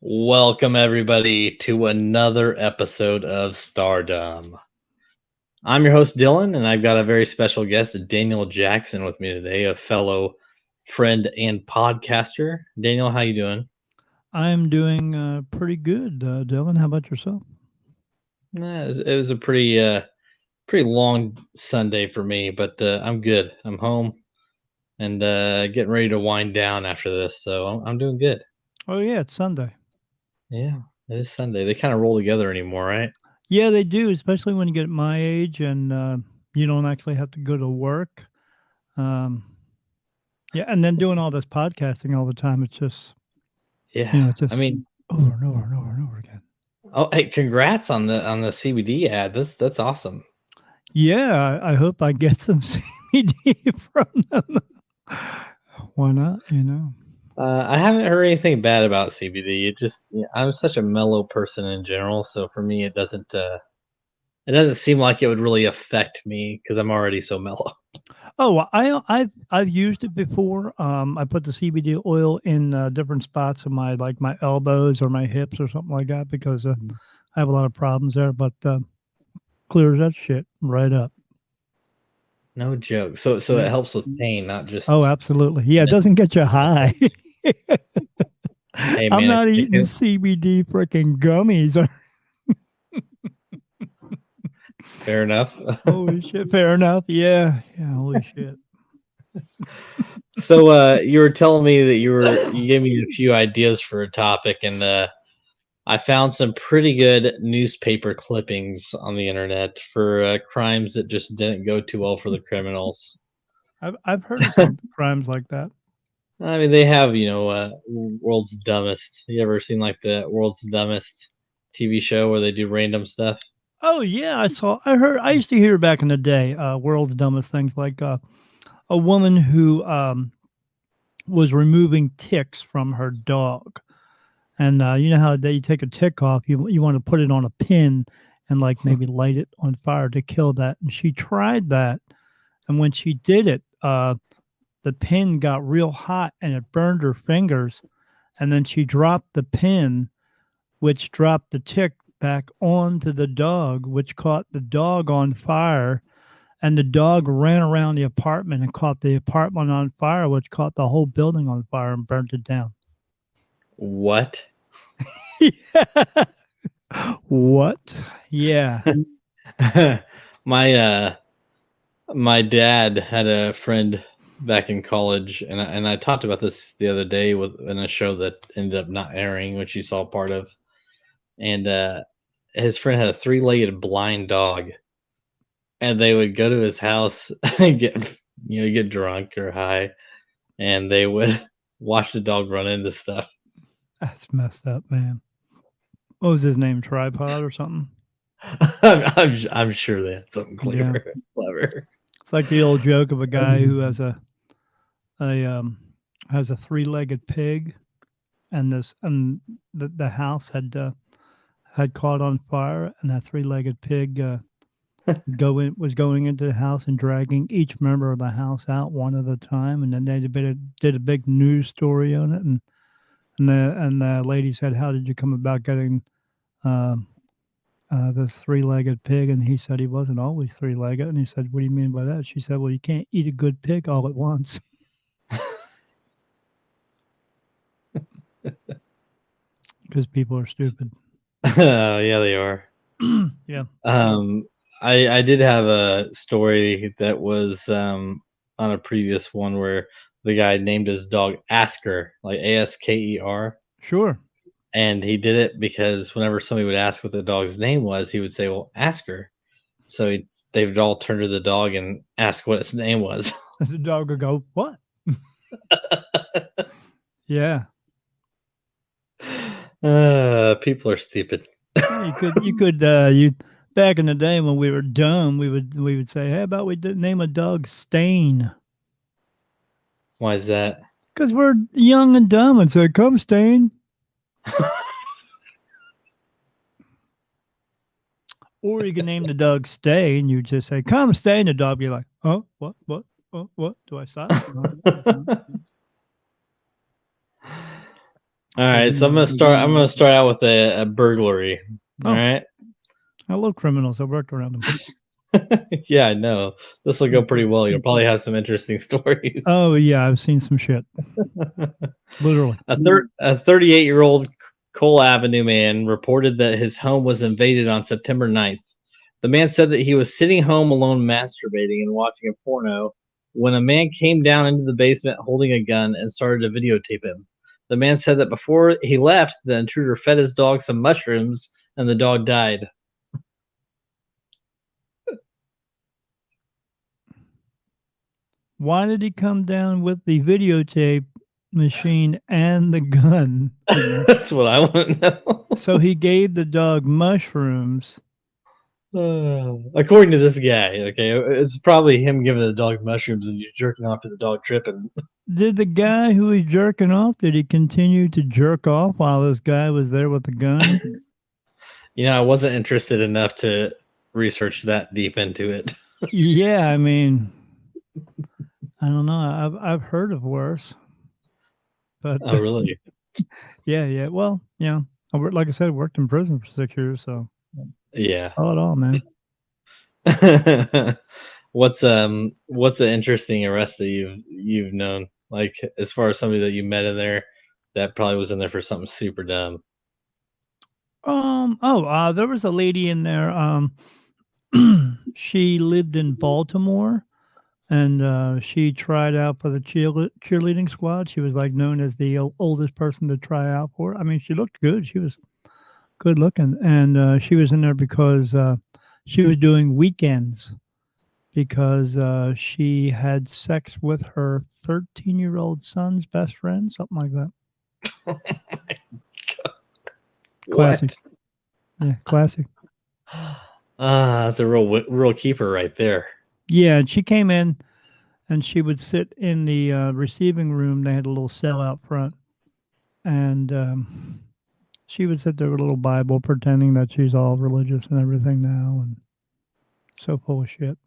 Welcome, everybody, to another episode of Stardom. I'm your host, Dylan, and I've got a very special guest, Daniel Jackson, with me today, a fellow friend and podcaster. Daniel, how you doing? I'm doing pretty good, Dylan. How about yourself? It was a pretty long Sunday for me, but I'm good. I'm home and getting ready to wind down after this, so I'm doing good. Oh yeah, it's Sunday. Yeah, it is Sunday. They kind of roll together anymore, right? Yeah, they do, especially when you get my age and you don't actually have to go to work. Um, yeah, and then doing all this podcasting all the time, it's just Yeah, it's I just mean, over and over and over and over again. oh, hey, congrats on the CBD ad. That's awesome. Yeah, I hope I get some CBD from them. Why not? I haven't heard anything bad about CBD. I'm such a mellow person in general, so for me, it doesn't seem like it would really affect me because I'm already so mellow. Oh, well, I've used it before. I put the CBD oil in different spots of my like my elbows or my hips or something like that because I have a lot of problems there. But clears that shit right up. No joke. So it Yeah. helps with pain, not Oh, just. absolutely. Yeah, it doesn't get you high. Hey I'm man, not it eating CBD freaking gummies. fair enough. Holy shit! Fair enough. Yeah. Yeah. Holy shit. So you were telling me that you gave me a few ideas for a topic, and I found some pretty good newspaper clippings on the internet for crimes that just didn't go too well for the criminals. I've heard of some crimes like that. I mean, they have, World's Dumbest. You ever seen like the World's Dumbest TV show where they do random stuff? Oh yeah, I saw. I heard. I used to hear back in the day, world's dumbest things, like a woman who was removing ticks from her dog, and you know how you take a tick off, you want to put it on a pin and like maybe light it on fire to kill that. And she tried that, and when she did it, the pin got real hot and it burned her fingers, and then she dropped the pin, which dropped the tick back onto the dog, which caught the dog on fire. And the dog ran around the apartment and caught the apartment on fire, which caught the whole building on fire and burnt it down. What? Yeah. What? Yeah. my my dad had a friend back in college, and I talked about this the other day in a show that ended up not airing, which you saw part of. And his friend had a three-legged blind dog, and they would go to his house and get drunk or high, and they would watch the dog run into stuff. That's messed up, man. What was his name? Tripod or something? I'm sure they had something Yeah. clever. It's like the old joke of a guy who a has a three-legged pig, and the house had caught on fire, and that three-legged pig was going into the house and dragging each member of the house out one at a time, and then they did a big news story on it, and the lady said, "How did you come about getting um, this three-legged pig?" And he said he wasn't always three-legged, and he said, "What do you mean by that?" She said, "Well, you can't eat a good pig all at once because people are stupid." Yeah, they are. Yeah, Um, I did have a story that was on a previous one where the guy named his dog Asker, like Asker, sure. and he did it because whenever somebody would ask what the dog's name was, he would say, "Well, Asker." So they would all turn to the dog and ask what its name was. The dog would go, "What?" Yeah. People are stupid. Yeah, you back in the day when we were dumb, we would say, "How about we name a dog Stain?" Why is that? Because we're young and dumb and say, "Come, Stain." Or you can name the dog Stay, and you just say, "Come, Stay," and the dog be like, "Oh, what, what? Do I stop?" No, no, no. All right, so I'm gonna start out with a burglary. All Oh, right. I love criminals. I worked around them. Yeah, I know. This will go pretty well. You'll probably have some interesting stories. Oh yeah, I've seen some shit. Literally. A 38-year-old Cole Avenue man reported that his home was invaded on September 9th. The man said that he was sitting home alone masturbating and watching a porno when a man came down into the basement holding a gun and started to videotape him. The man said that before he left, the intruder fed his dog some mushrooms and the dog died. Why did he come down with the videotape machine and the gun? That's what I want to know. So he gave the dog mushrooms. According to this guy, okay, it's probably him giving the dog mushrooms and he's jerking off to the dog tripping. Did the guy who was jerking off, did he continue to jerk off while this guy was there with the gun? You know, I wasn't interested enough to research that deep into it. Yeah, I mean, I don't know. I've heard of worse, but Oh, really? yeah. Well, like I said, I worked in prison for 6 years, so Yeah. all it all, man. What's an interesting arrest that you've known? Like as far as somebody that you met in there that probably was in there for something super dumb. There was a lady in there. She lived in Baltimore, and she tried out for the cheerleading squad. She was like known as the oldest person to try out for. I mean, she looked good. She was good looking, and she was in there because she was doing weekends because she had sex with her 13-year-old son's best friend, something like that. Classic. What? Yeah, classic. That's a real keeper right there. Yeah, and she came in and she would sit in the receiving room. They had a little cell out front, and she would sit there with a little Bible, pretending that she's all religious and everything now, and so full of shit.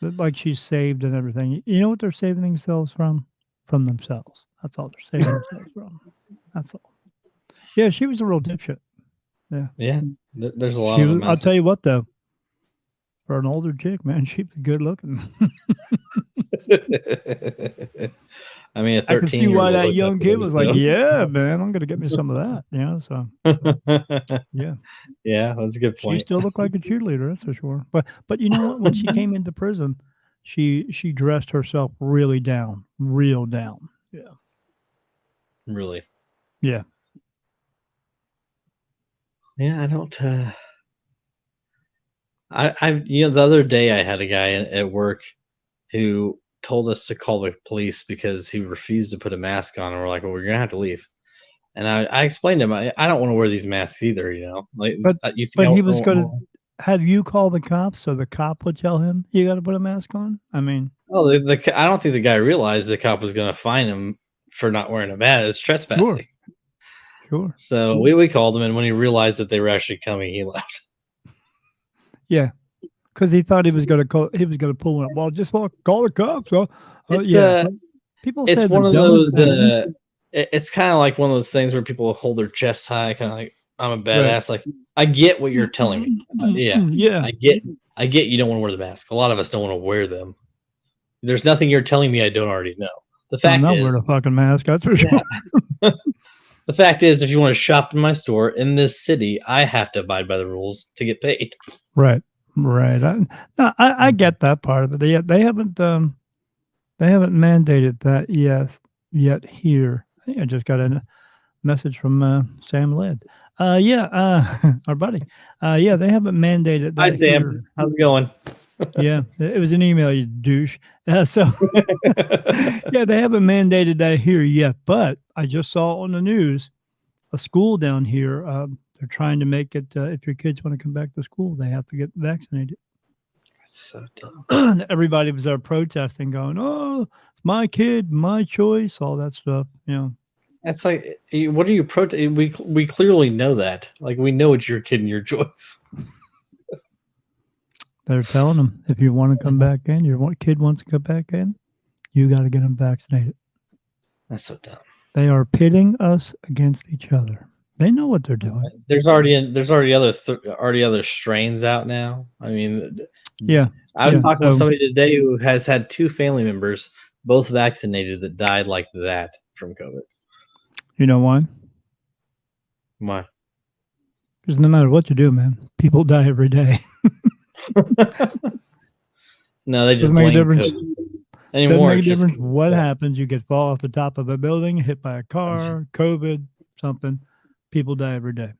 Like she's saved and everything. You know what they're saving themselves from? From themselves. That's all they're saving themselves from. That's all. Yeah, she was a real dipshit. Yeah. Yeah, there's a lot of them I'll out tell you what though, for an older chick, man, she was good looking. there. I mean, a I can see why 13-year-old that hooked up young with kid me, was like, so. "Yeah, man, I'm gonna get me some of that." So yeah, Yeah, that's a good she point. still looked like a cheerleader, that's for sure. But you know what? When she came into prison, she dressed herself really down, real down. Yeah, Really. yeah. Yeah, I don't. The other day I had a guy at work who told us to call the police because he refused to put a mask on, and we're like, "Well, we're gonna have to leave." And I explained to him, I don't want to wear these masks either. You know, like But you think but I he don't was gonna want. have you call the cops so the cop would tell him you got to put a mask on. I mean, Oh, I don't think the guy realized the cop was gonna fine him for not wearing a mask. It's sure, trespassing. sure, So we called him, and when he realized that they were actually coming, he left. yeah. Because he thought he was gonna call, he was gonna pull one up. Well, just call the cops. It's Yeah. People it's say the one of dumbest those. thing. It's kind of like one of those things where people hold their chests high, kind of like I'm a Right. badass. Like I get what you're telling me. Yeah, Yeah. I get you don't want to wear the mask. A lot of us don't want to wear them. There's nothing you're telling me I don't already know. The I'm fact not wearing a is, fucking mask. That's for yeah. sure. The fact is, if you want to shop in my store in this city, I have to abide by the rules to get paid. Right. Right. I get that part of it. They haven't mandated that yet here. I think I just got a message from Sam Led. Yeah, our buddy. Yeah, they haven't mandated Hi, that Sam. here. How's it going? Yeah, it was an email, you douche. So yeah, they haven't mandated that here yet, but I just saw on the news a school down here. They're trying to make it if your kids want to come back to school, they have to get vaccinated. So dumb. And everybody was there protesting, going, "Oh, it's my kid, my choice," all that stuff. That's like, what are you We clearly know that. Like, we know it's your kid and your choice. They're telling them if you want to come back in, your kid wants to come back in, you got to get them vaccinated. That's so dumb. They are pitting us against each other. They know what they're doing. There's already other strains out now. I mean, Yeah, I was yeah. talking with So somebody today who has had two family members, both vaccinated, that died like that from COVID. you know why? Why? Because no matter what you do, man, people die every day. No, they Doesn't just make a blame difference. COVID Doesn't anymore. make a It's just difference what deaths. happens. You could fall off the top of a building, hit by a car, COVID, something. People die every day.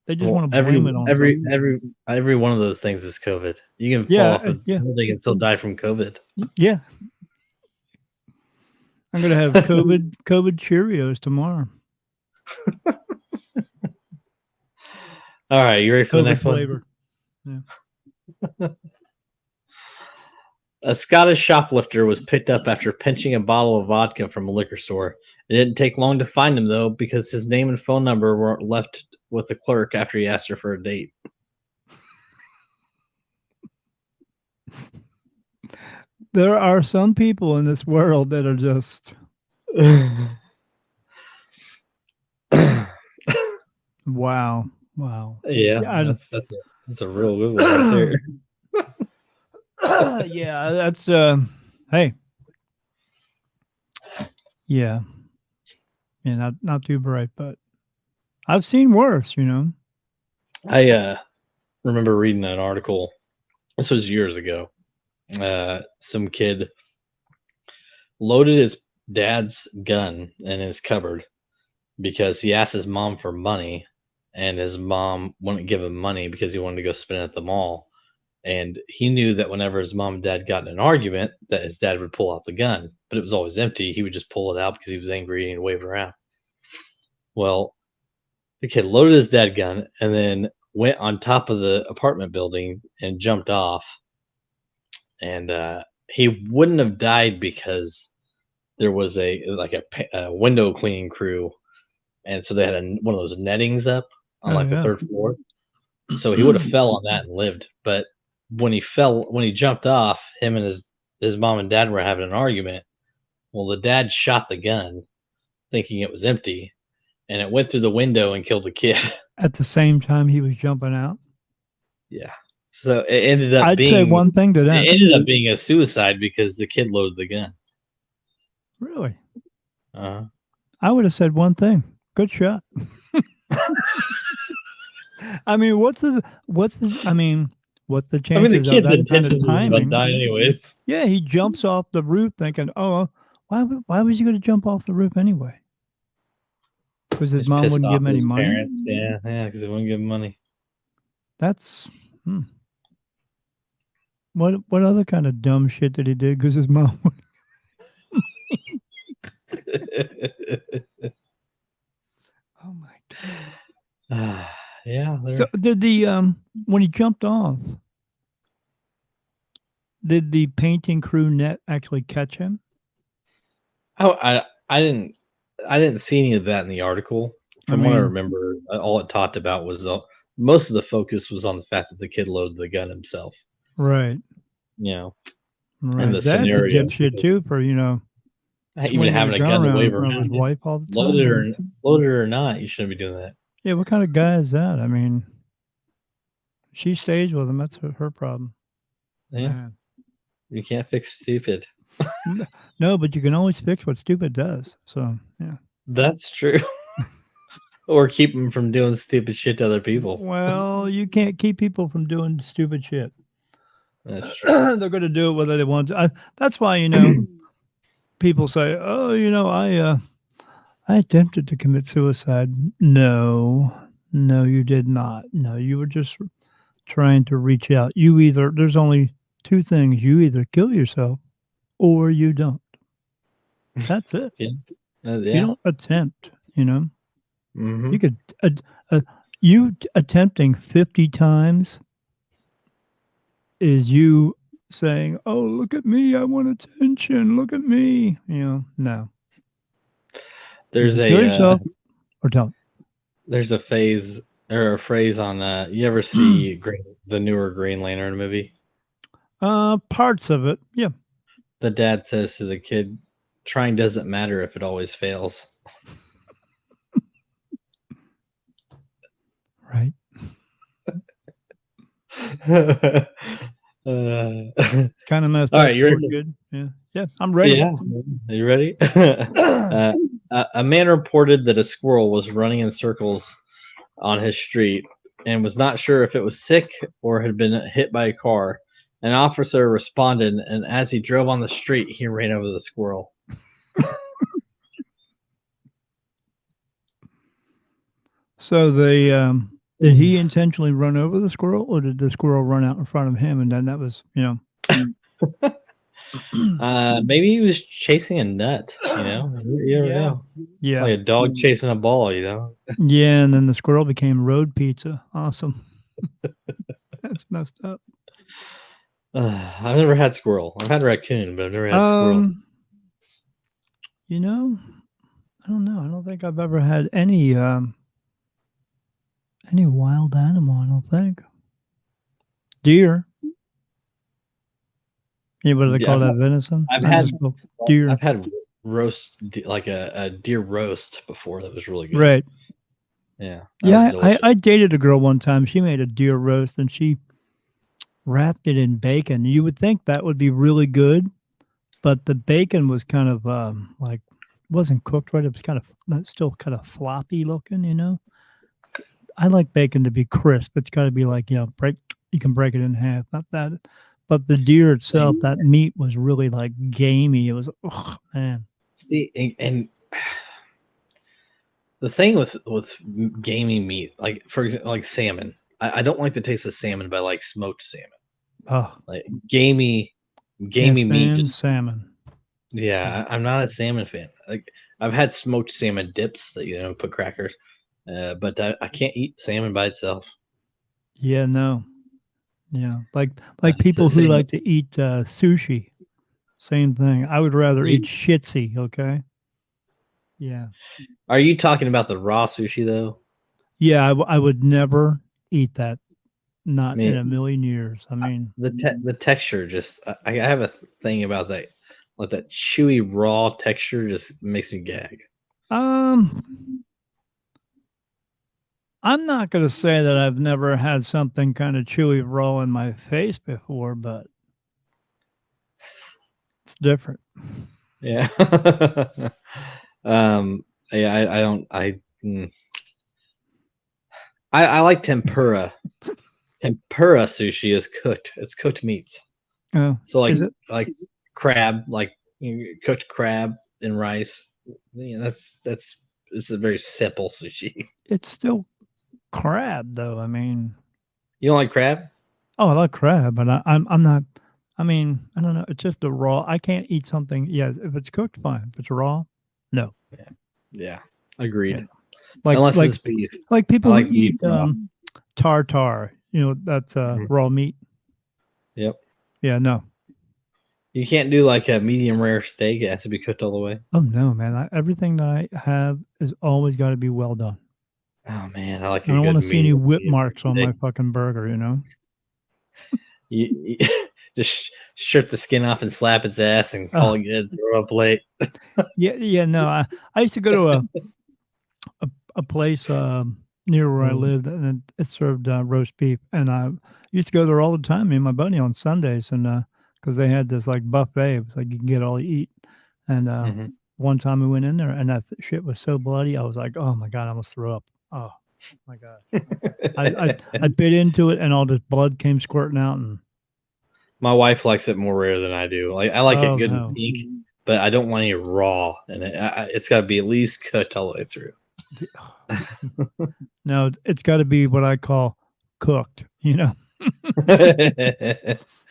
They just want Well, to blame it on something. every one of those things is COVID. You can fall Yeah, off a yeah, building and still die from COVID. yeah. I'm gonna have COVID Cheerios tomorrow. All right, you ready for the COVID next one? flavor. Yeah. A Scottish shoplifter was picked up after pinching a bottle of vodka from a liquor store. It didn't take long to find him, though, because his name and phone number were left with the clerk after he asked her for a date. There are some people in this world that are just wow, wow. Yeah, Yeah, that's a real good one right there. yeah. That's hey, yeah, yeah. Not too bright, but I've seen worse. You know. I remember reading an article. This was years ago. Some kid loaded his dad's gun in his cupboard because he asked his mom for money, and his mom wouldn't give him money because he wanted to go spend it at the mall. And he knew that whenever his mom and dad got in an argument, that his dad would pull out the gun, but it was always empty. He would just pull it out because he was angry and wave it around. Well, the kid loaded his dad gun and then went on top of the apartment building and jumped off. And he wouldn't have died because there was a window cleaning crew, and so they had one of those nettings up on Oh like the yeah. third floor. So he would have fell on that and lived. But when he jumped off, him and his mom and dad were having an argument. Well, the dad shot the gun thinking it was empty, and it went through the window and killed the kid. At the same time he was jumping out. Yeah. So I'd say one thing to that. it ended up being a suicide because the kid loaded the gun. Really, Uh, I would have said one thing. Good shot. I mean, what's the? I mean, what's the I mean, the chances of kid's that kind of intentions was about timing? dying anyways. Yeah, he jumps off the roof thinking, "Oh, why was he going to jump off the roof anyway?" Because his He's mom pissed wouldn't give off him at any his money. parents. Yeah, yeah, because they wouldn't give him money. That's what other kind of dumb shit did he do? Because his mom. Oh my god. Yeah, So they're. did the when he jumped off, did the painting crew net actually catch him? Oh, I didn't see any of that in the article. I From what I mean, remember, all it talked about was most of the focus was on the fact that the kid loaded the gun himself. right, You know, in right. the Dad's a scenario, dipshit because too for even swinging a having a gun gun to around in wave front of his around, wife all the loaded time. or loaded or not, you shouldn't be doing that. Yeah, what kind of guy is that? I mean, she stays with him. That's her problem. Yeah, Man. you can't fix stupid. No, but you can always fix what stupid does. So yeah. That's true. Or keep them from doing stupid shit to other people. Well, you can't keep people from doing stupid shit. That's true. They're going to do it whether they want to. That's why people say, "Oh, I attempted to commit suicide." No, no, you did not. No, you were just trying to reach out. There's only two things: you either kill yourself or you don't. That's it. Yeah. You Yeah. don't attempt. You know, Hmm. you could. You attempting 50 times is you saying, "Oh, look at me! I want attention. Look at me." No. There's Either kill a yourself or don't. there's a phase or a phrase on you ever see the newer Green Lantern movie? Parts of it, yeah. The dad says to the kid, "Trying doesn't matter if it always fails." Right. uh, Kind of messed all up. right, you We're ready? good. Yeah. Yeah. I'm ready. Yeah, are you ready? A man reported that a squirrel was running in circles on his street and was not sure if it was sick or had been hit by a car. An officer responded, and as he drove on the street, he ran over the squirrel. So did he intentionally run over the squirrel, or did the squirrel run out in front of him? And then that was, Maybe he was chasing a nut. You never yeah, know. yeah, Like a dog chasing a ball. You know. yeah. And then the squirrel became road pizza. Awesome. That's messed up. I've never had squirrel. I've had raccoon, but I've never had squirrel. Um, you know, I don't know. I don't think I've ever had any wild animal. I don't think deer. Yeah, what do they Yeah, call that? Venison. I've I had just go deer. I've had roast like a deer roast before. That was really good. Right. Yeah, that was Yeah, delicious. I dated a girl one time. She made a deer roast and she wrapped it in bacon. You would think that would be really good, but the bacon was kind of like wasn't cooked right. It was kind of still kind of floppy looking. I like bacon to be crisp. It's got to be like break. You can break it in half. Not that, but the deer itself, See, that meat was really like gamey. It was oh man. and the thing with gamey meat, like for example, like salmon. I don't like the taste of salmon, but I like smoked salmon. Oh, Like gamey can't meat. stand Just salmon. yeah, I'm not a salmon fan. Like I've had smoked salmon dips that put crackers, but I can't eat salmon by itself. Yeah, no. Yeah, like people who Same like with. to eat sushi. Same thing. I would rather eat shitsy. Okay. Yeah. Are you talking about the raw sushi though? Yeah, I would never eat that. I Not in a mean, million years. I mean, the texture just I have a thing about that, like that chewy raw texture just makes me gag. um, I'm not gonna say that I've never had something kind of chewy raw in my face before, but it's different. Yeah. um. Yeah. I don't. I like tempura. Tempura sushi is cooked. It's cooked meats. Oh, So is it? like crab, like cooked crab and rice. That's it's a very simple sushi. It's still crab, though. I mean, You don't like crab? oh, I like crab, but I'm not. I mean, I don't know. It's just the raw. I can't eat something. Yeah, if it's cooked, fine. If it's raw, no. Yeah. Yeah. Yeah, Agreed. like Unless like it's beef. like I people who like beef eat raw. tartar. That's Mhm. raw meat. Yep. Yeah, no. You can't do like a medium rare steak. It has to be cooked all the way. Oh no, man. Everything that I have is always got to be well done. Oh man, I like I a don't want good to see any whip medium rare marks on steak. my fucking burger. You just strip the skin off and slap its ass and call Oh, it good. Throw a plate. yeah, yeah. No, I used to go to a place near where I Mm, lived, and it served roast beef, and I used to go there all the time. Me and my buddy on Sundays, and because they had this like buffet, it was like you can get all you eat. And mhm. one time we went in there, and that shit was so bloody. I was like, oh my god, I almost threw up. Oh my god. I bit into it, and all this blood came squirting out, and My wife likes it more rare than I do. Like I like it oh good and no, pink, but I don't want it raw, and it's got to be at least cooked all the way through. no, it's got to be what I call cooked.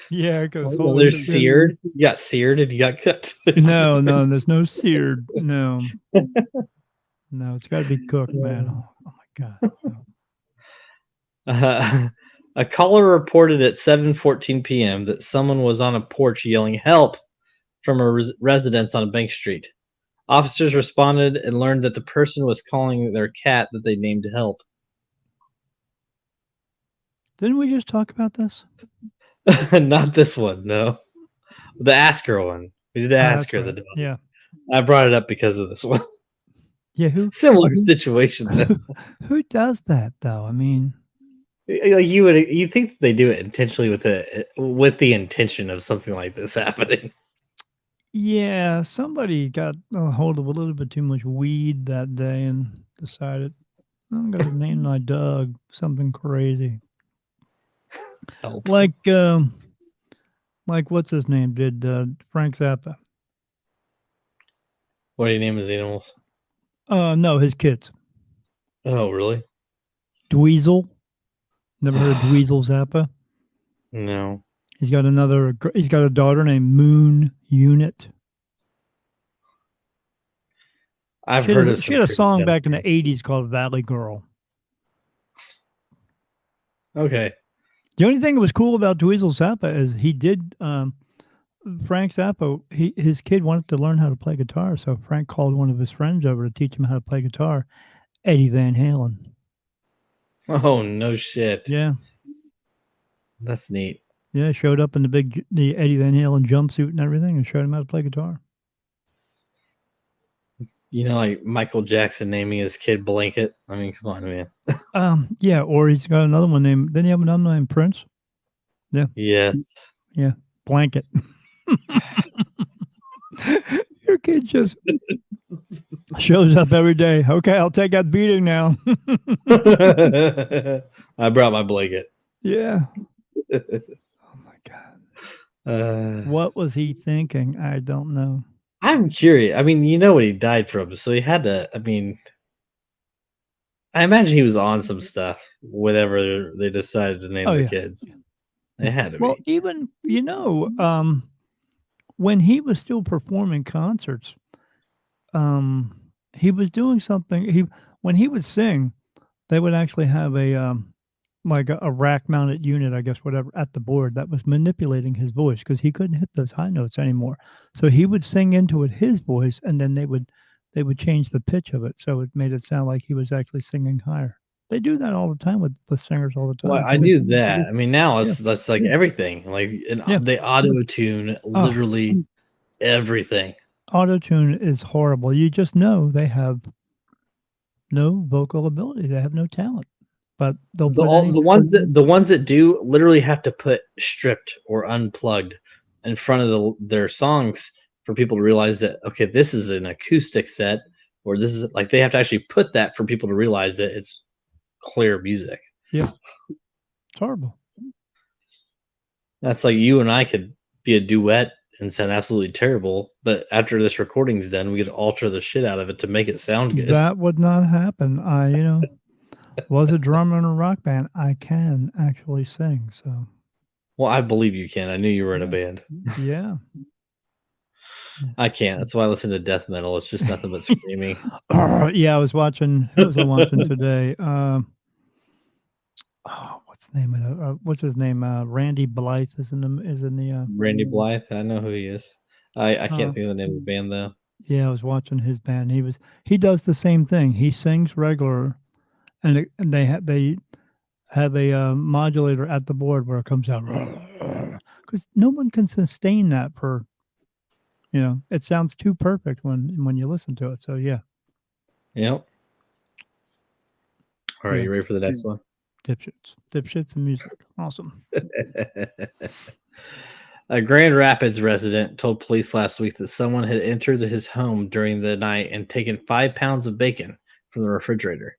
Yeah, because Well, holy there's shit. seared. You got seared and you got cooked. No, no, there's no seared. No, no, it's got to be cooked, man. Oh my god. No. A caller reported at 7:14 p.m. that someone was on a porch yelling "Help!" from a residence on Bank Street. Officers responded and learned that the person was calling their cat that they named Help. Didn't we just talk about this? Not this one, no. The Asker one. We did Oh, ask that's her the right. dog. Yeah. I brought it up because of this one. Yeah, who Similar situation though. who who does that though? I mean, Like you think they do it intentionally with the intention of something like this happening. yeah, somebody got a hold of a little bit too much weed that day and decided I'm gonna name my dog something crazy. Help. Like like what's his name did Frank Zappa. What do you name his animals? No, his kids. Oh, really? Dweezil. Never heard of Dweezil Zappa? No. He's got a daughter named Moon Unit. I've heard of She some had a pretty song dumb back in the names. '80s called Valley Girl. Okay. The only thing that was cool about Dweezil Zappa is he did Frank Zappa. His kid wanted to learn how to play guitar, so Frank called one of his friends over to teach him how to play guitar. Eddie Van Halen. Oh, no shit. Yeah, That's neat. yeah. Showed up in the Eddie Van Halen jumpsuit and everything, and showed him how to play guitar. You know, like Michael Jackson naming his kid Blanket. I mean, come on, man. Yeah. Or he's got another one named. Didn't he have another one named Prince? Yeah, Yes. yeah. Blanket. Your kid just shows up every day. Okay, I'll take that beating now. I brought my blanket. Yeah. Oh my God. Uh, What was he thinking? I don't know. I'm curious. I mean, you know what he died from, so he had to. I mean, I imagine he was on some stuff. Whatever they decided to name Oh the yeah. kids, it had to Well, be. even when he was still performing concerts, he was doing something. He when he would sing, they would actually have like a rack mounted unit, I guess, whatever, at the board that was manipulating his voice because he couldn't hit those high notes anymore. So he would sing into it his voice, and then they would change the pitch of it so it made it sound like he was actually singing higher. They do that all the time with singers all the Well, time I because knew that. I mean, now yeah, that's like everything. Like yeah. they auto tune Oh, literally everything. auto tune is horrible. You just know they have no vocal ability. They have no talent, but they'll put any. The ones that do literally have to put stripped or unplugged in front of their songs for people to realize that okay, this is an acoustic set, or this is like they have to actually put that for people to realize that it's clear music. Yeah, it's horrible. That's like you and I could be a duet and sound absolutely terrible, but after this recording's done, we could alter the shit out of it to make it sound good. That would not happen. I was a drummer in a rock band. I can actually sing. So Well, I believe you can. I knew you were in a yeah, band. yeah. I can't. That's why I listen to death metal. It's just nothing but screaming. Yeah, I was watching. Who was I watching today? Oh, what's the name of it? What's his name? Randy Blythe is in the. Randy Blythe, I know who he is. I Uh, can't think of the name of the band though. yeah, I was watching his band. He does the same thing. He sings regular, and they have a modulator at the board where it comes out because no one can sustain that for it sounds too perfect when you listen to it. So yeah, Yep. All right, yeah, you ready for the next one? dipshits and music, awesome. A Grand Rapids resident told police last week that someone had entered his home during the night and taken 5 pounds of bacon from the refrigerator.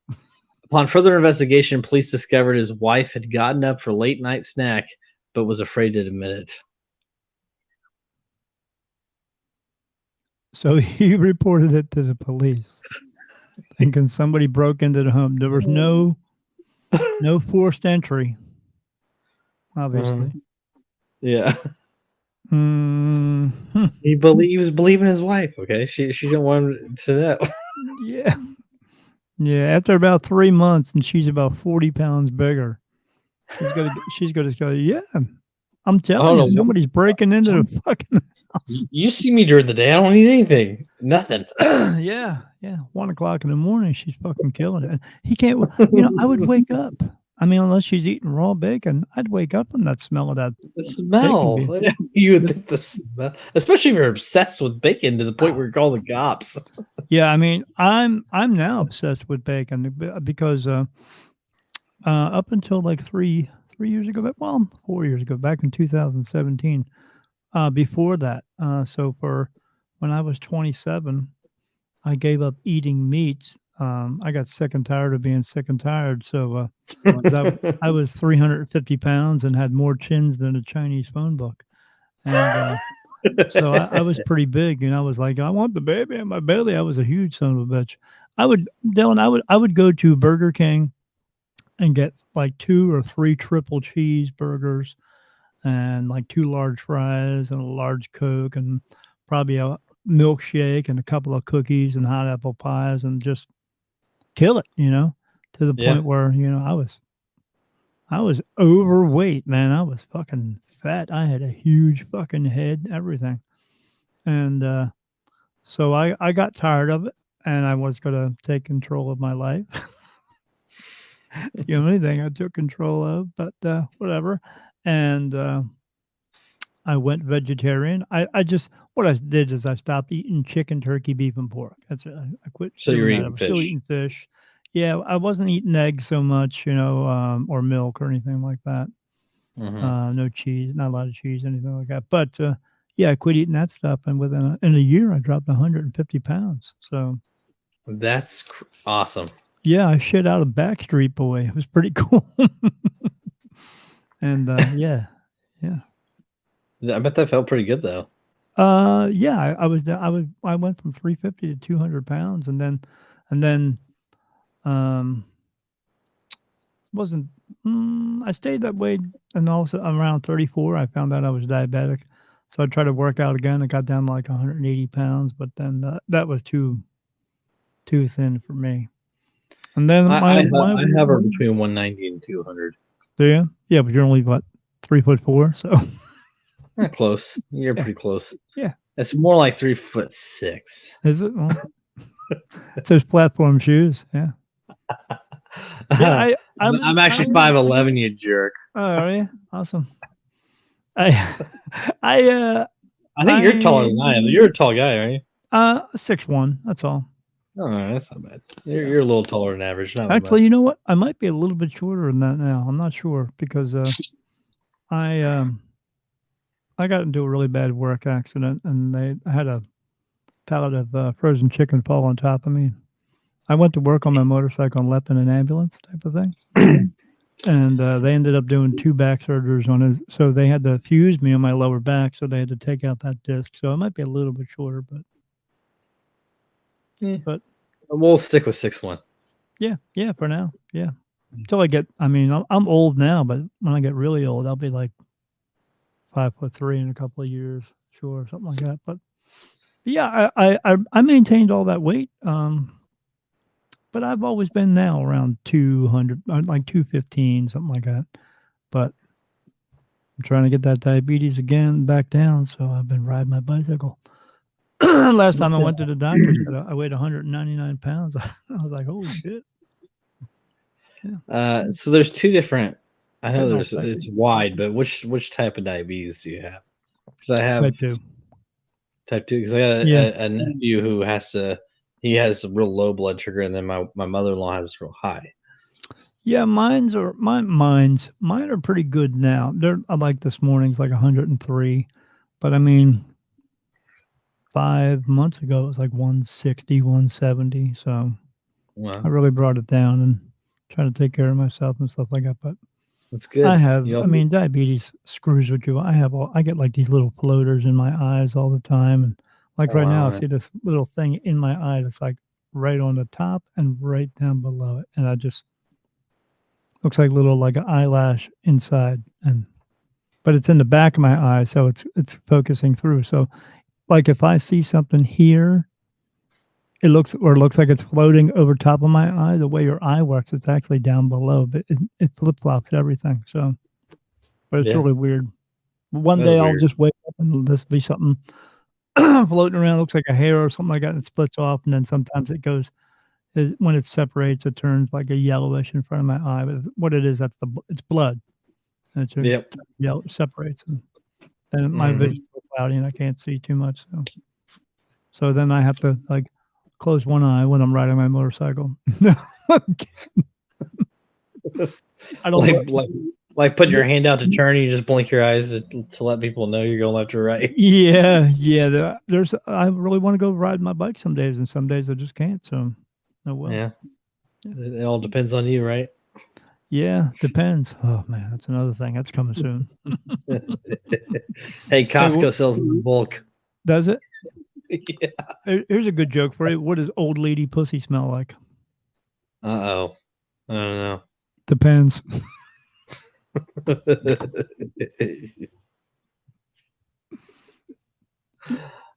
Upon further investigation, police discovered his wife had gotten up for late night snack, but was afraid to admit it. So he reported it to the police, thinking somebody broke into the home. There was no forced entry, obviously. Yeah, Mm, he was believing his wife. Okay, she didn't want him to know. yeah, yeah. After about 3 months, and she's about 40 pounds bigger. She's gonna go. Yeah, I'm I telling don't you, know. somebody's breaking into the fucking house. You see me during the day. I don't need anything. Nothing. Yeah, yeah. 1 o'clock in the morning, she's fucking killing it. And he can't. I would wake up. I mean, unless she's eating raw bacon, I'd wake up from that smell of that The bacon smell. being. You would think the smell, especially if you're obsessed with bacon to the point where you call the cops. Yeah, I mean, I'm now obsessed with bacon because up until like 3 years ago, well, 4 years ago, back in 2017. Before that, so for when I was 27, I gave up eating meat. I got sick and tired of being sick and tired. So, because I was 350 pounds and had more chins than a Chinese phone book, and so I was pretty big, and I was like, I want the baby in my belly. I was a huge son of a bitch. I would, Dylan, I would go to Burger King and get like 2 or 3 triple cheeseburgers and like 2 large fries and a large Coke and probably a milkshake and a couple of cookies and hot apple pies and just kill it, to the Yeah. point where, I was overweight, man. I was fucking fat. I had a huge fucking head, everything. And so I got tired of it and I was going to take control of my life. It's the only thing I took control of, but whatever. And I went vegetarian. I just what I did is I stopped eating chicken, turkey, beef, and pork. That's it. I quit So you're doing that. I eating was still fish. eating fish. Yeah, I wasn't eating eggs so much, or milk or anything like that. Hmm. No cheese, not a lot of cheese, anything like that. But yeah, I quit eating that stuff, and in a year, I dropped 150 pounds. So That's awesome. yeah, I shit out a Backstreet Boy. It was pretty cool. And yeah, yeah. I bet that felt pretty good though. Yeah, I went from 350 to 200 pounds, and then um, wasn't I stayed that way, and also around 34, I found out I was diabetic, so I tried to work out again. I got down to like 180 pounds, but then that was too thin for me. And then I hover between 190 and 200. yeah, but you're only what 3'4", so Not close. You're yeah, pretty close. yeah. It's more like 3'6". Is it? Well, it's those platform shoes. Yeah, yeah. I'm, I'm actually I'm 5'11", you jerk. Oh, yeah, awesome. I I I think you're taller I than I am. You're a tall guy, aren't you? 6'1", that's all. Oh, that's not bad. You're Yeah. you're a little taller than average. Not that bad. Actually, you know what? I might be a little bit shorter than that now. I'm not sure because I um I got into a really bad work accident and I had a pallet of frozen chicken fall on top of me. I went to work on my motorcycle and left in an ambulance type of thing. And they ended up doing 2 back surgeries on it, so they had to fuse me on my lower back, so they had to take out that disc. So it might be a little bit shorter, Yeah. but We'll stick with 6'1". yeah, yeah, for now, yeah. Till I get, I mean, I'm old now, but when I get really old, I'll be like 5'3" in a couple of years, sure, something like that. But yeah, I maintained all that weight, but I've always been now around 200, like 215, something like that. But I'm trying to get that diabetes again back down, so I've been riding my bicycle. Last time I went to the doctor, said I weighed 199 pounds. I was like, holy shit. Yeah. So there's two different. I know Getting all there's sexy. it's wide, but which type of diabetes do you have? Because I have Type 2. type 2. Because I got Yeah. a nephew who he has real low blood sugar, and then my mother-in-law has real high. Yeah, mine are pretty good now. They're like this morning's like 103, but I mean 5 months ago it was like 160, 170. So I Well, really brought it down and try to take care of myself and stuff like that. But that's good. You I also mean, diabetes screws with you. I get like these little floaters in my eyes all the time, and like oh right now, I wow, see this little thing in my eye that's like right on the top and right down below it, and I just looks like little like an eyelash inside, and but it's in the back of my eye, so it's focusing through. So like if I see something here, it looks like it's floating over top of my eye. The way your eye works, it's actually down below, but it flip flops everything. So, but it's yeah, really weird. One that's day I'll weird. just wake up and this be something floating around, looks like a hair or something like that, and it splits off, and then sometimes when it separates, it turns like a yellowish in front of my eye. But what it is, it's blood, and it turns Yep. yellow, separates, and then my Hmm. vision's cloudy and I can't see too much. So then I have to like close one eye when I'm riding my motorcycle. No, I'm kidding. I don't Like know. like like put your hand out to turn, and you just blink your eyes to let people know you're going left or right. Yeah, yeah. There's. I really want to go ride my bike some days, and some days I just can't. So, oh well. Yeah, Yeah, it all depends on you, right? yeah. Depends. Oh man, that's another thing. That's coming soon. Hey, Hey, well, Costco sells in bulk. does it? Yeah. Here's a good joke for you. What does old lady pussy smell like? Uh-oh. I don't Depends. know.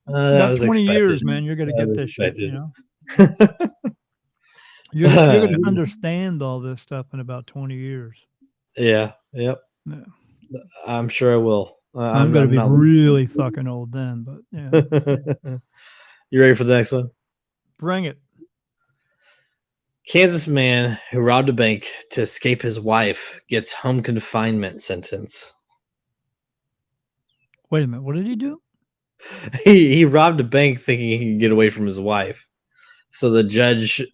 That About was 20 expected. years, man. You're gonna That get was this shit. expected. You're gonna understand all this stuff in about 20 years. Yeah, yep. Yeah. I'm sure I will. I'm gonna I'm be not. really fucking old then, but yeah. You ready for the next one? Bring it. Kansas man who robbed a bank to escape his wife gets home confinement sentence. Wait a minute. What did he do? He robbed a bank thinking he could get away from his wife. So the judge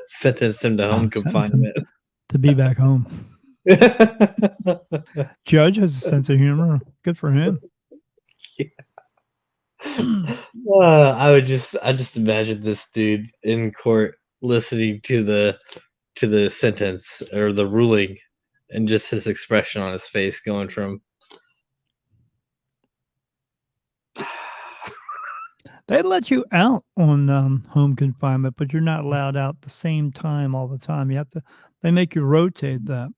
sentenced him to home Oh, sentence him confinement. to be back home. Judge has a sense of humor. Good for him. I just imagine this dude in court listening to the sentence or the ruling, and just his expression on his face going from They let you out on home confinement, but you're not allowed out the same time all the time. You have to. They make you rotate that,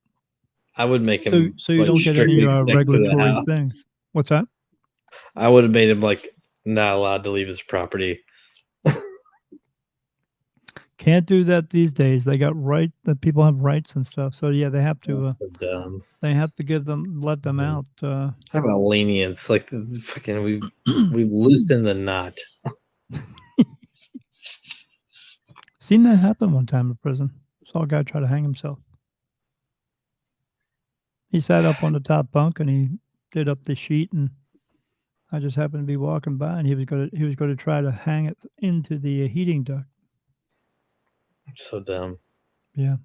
I would make so him so you like don't get any strictly stick to the regulatory house. things. What's that? I would have made him like not allowed to leave his property. Can't do that these days. They got right that people have rights and stuff. So yeah, That's so dumb. they have to let them Mhm. out. How about lenience? Like the fucking we've loosened the knot. Seen that happen one time in prison. Saw a guy try to hang himself. He sat up on the top bunk and he did up the sheet, and I just happened to be walking by, and he was going to try to hang it into the heating duct. So dumb. Yeah.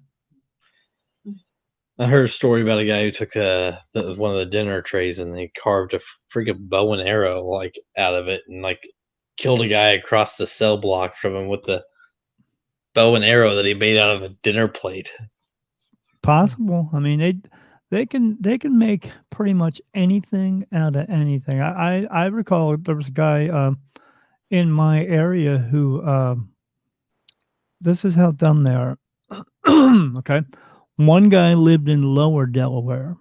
I heard a story about a guy who took one of the dinner trays and he carved a freaking bow and arrow like out of it and like killed a guy across the cell block from him with the bow and arrow that he made out of a dinner plate. Possible. I mean, they can make pretty much anything out of anything. I recall there was a guy in my area who this is how dumb they are. Okay, one guy lived in Lower Delaware,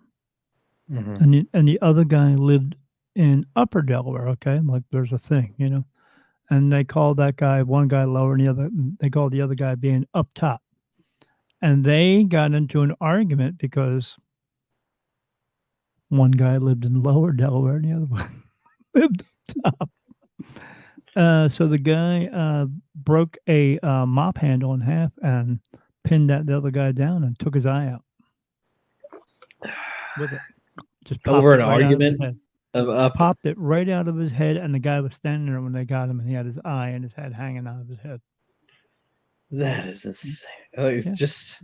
Hmm. and the other guy lived in Upper Delaware. Okay, like there's a thing, you know, and they called that guy one guy lower, and they called the other guy being up top, and they got into an argument because one guy lived in Lower Delaware, and the other one lived up top. So the guy broke a mop handle in half and pinned the other guy down and took his eye out with it. Just Over popped an it right out of his argument head. of up. Popped it right out of his head, and the guy was standing there when they got him, and he had his eye and his head hanging out of his head. That is insane. Like, Yeah. just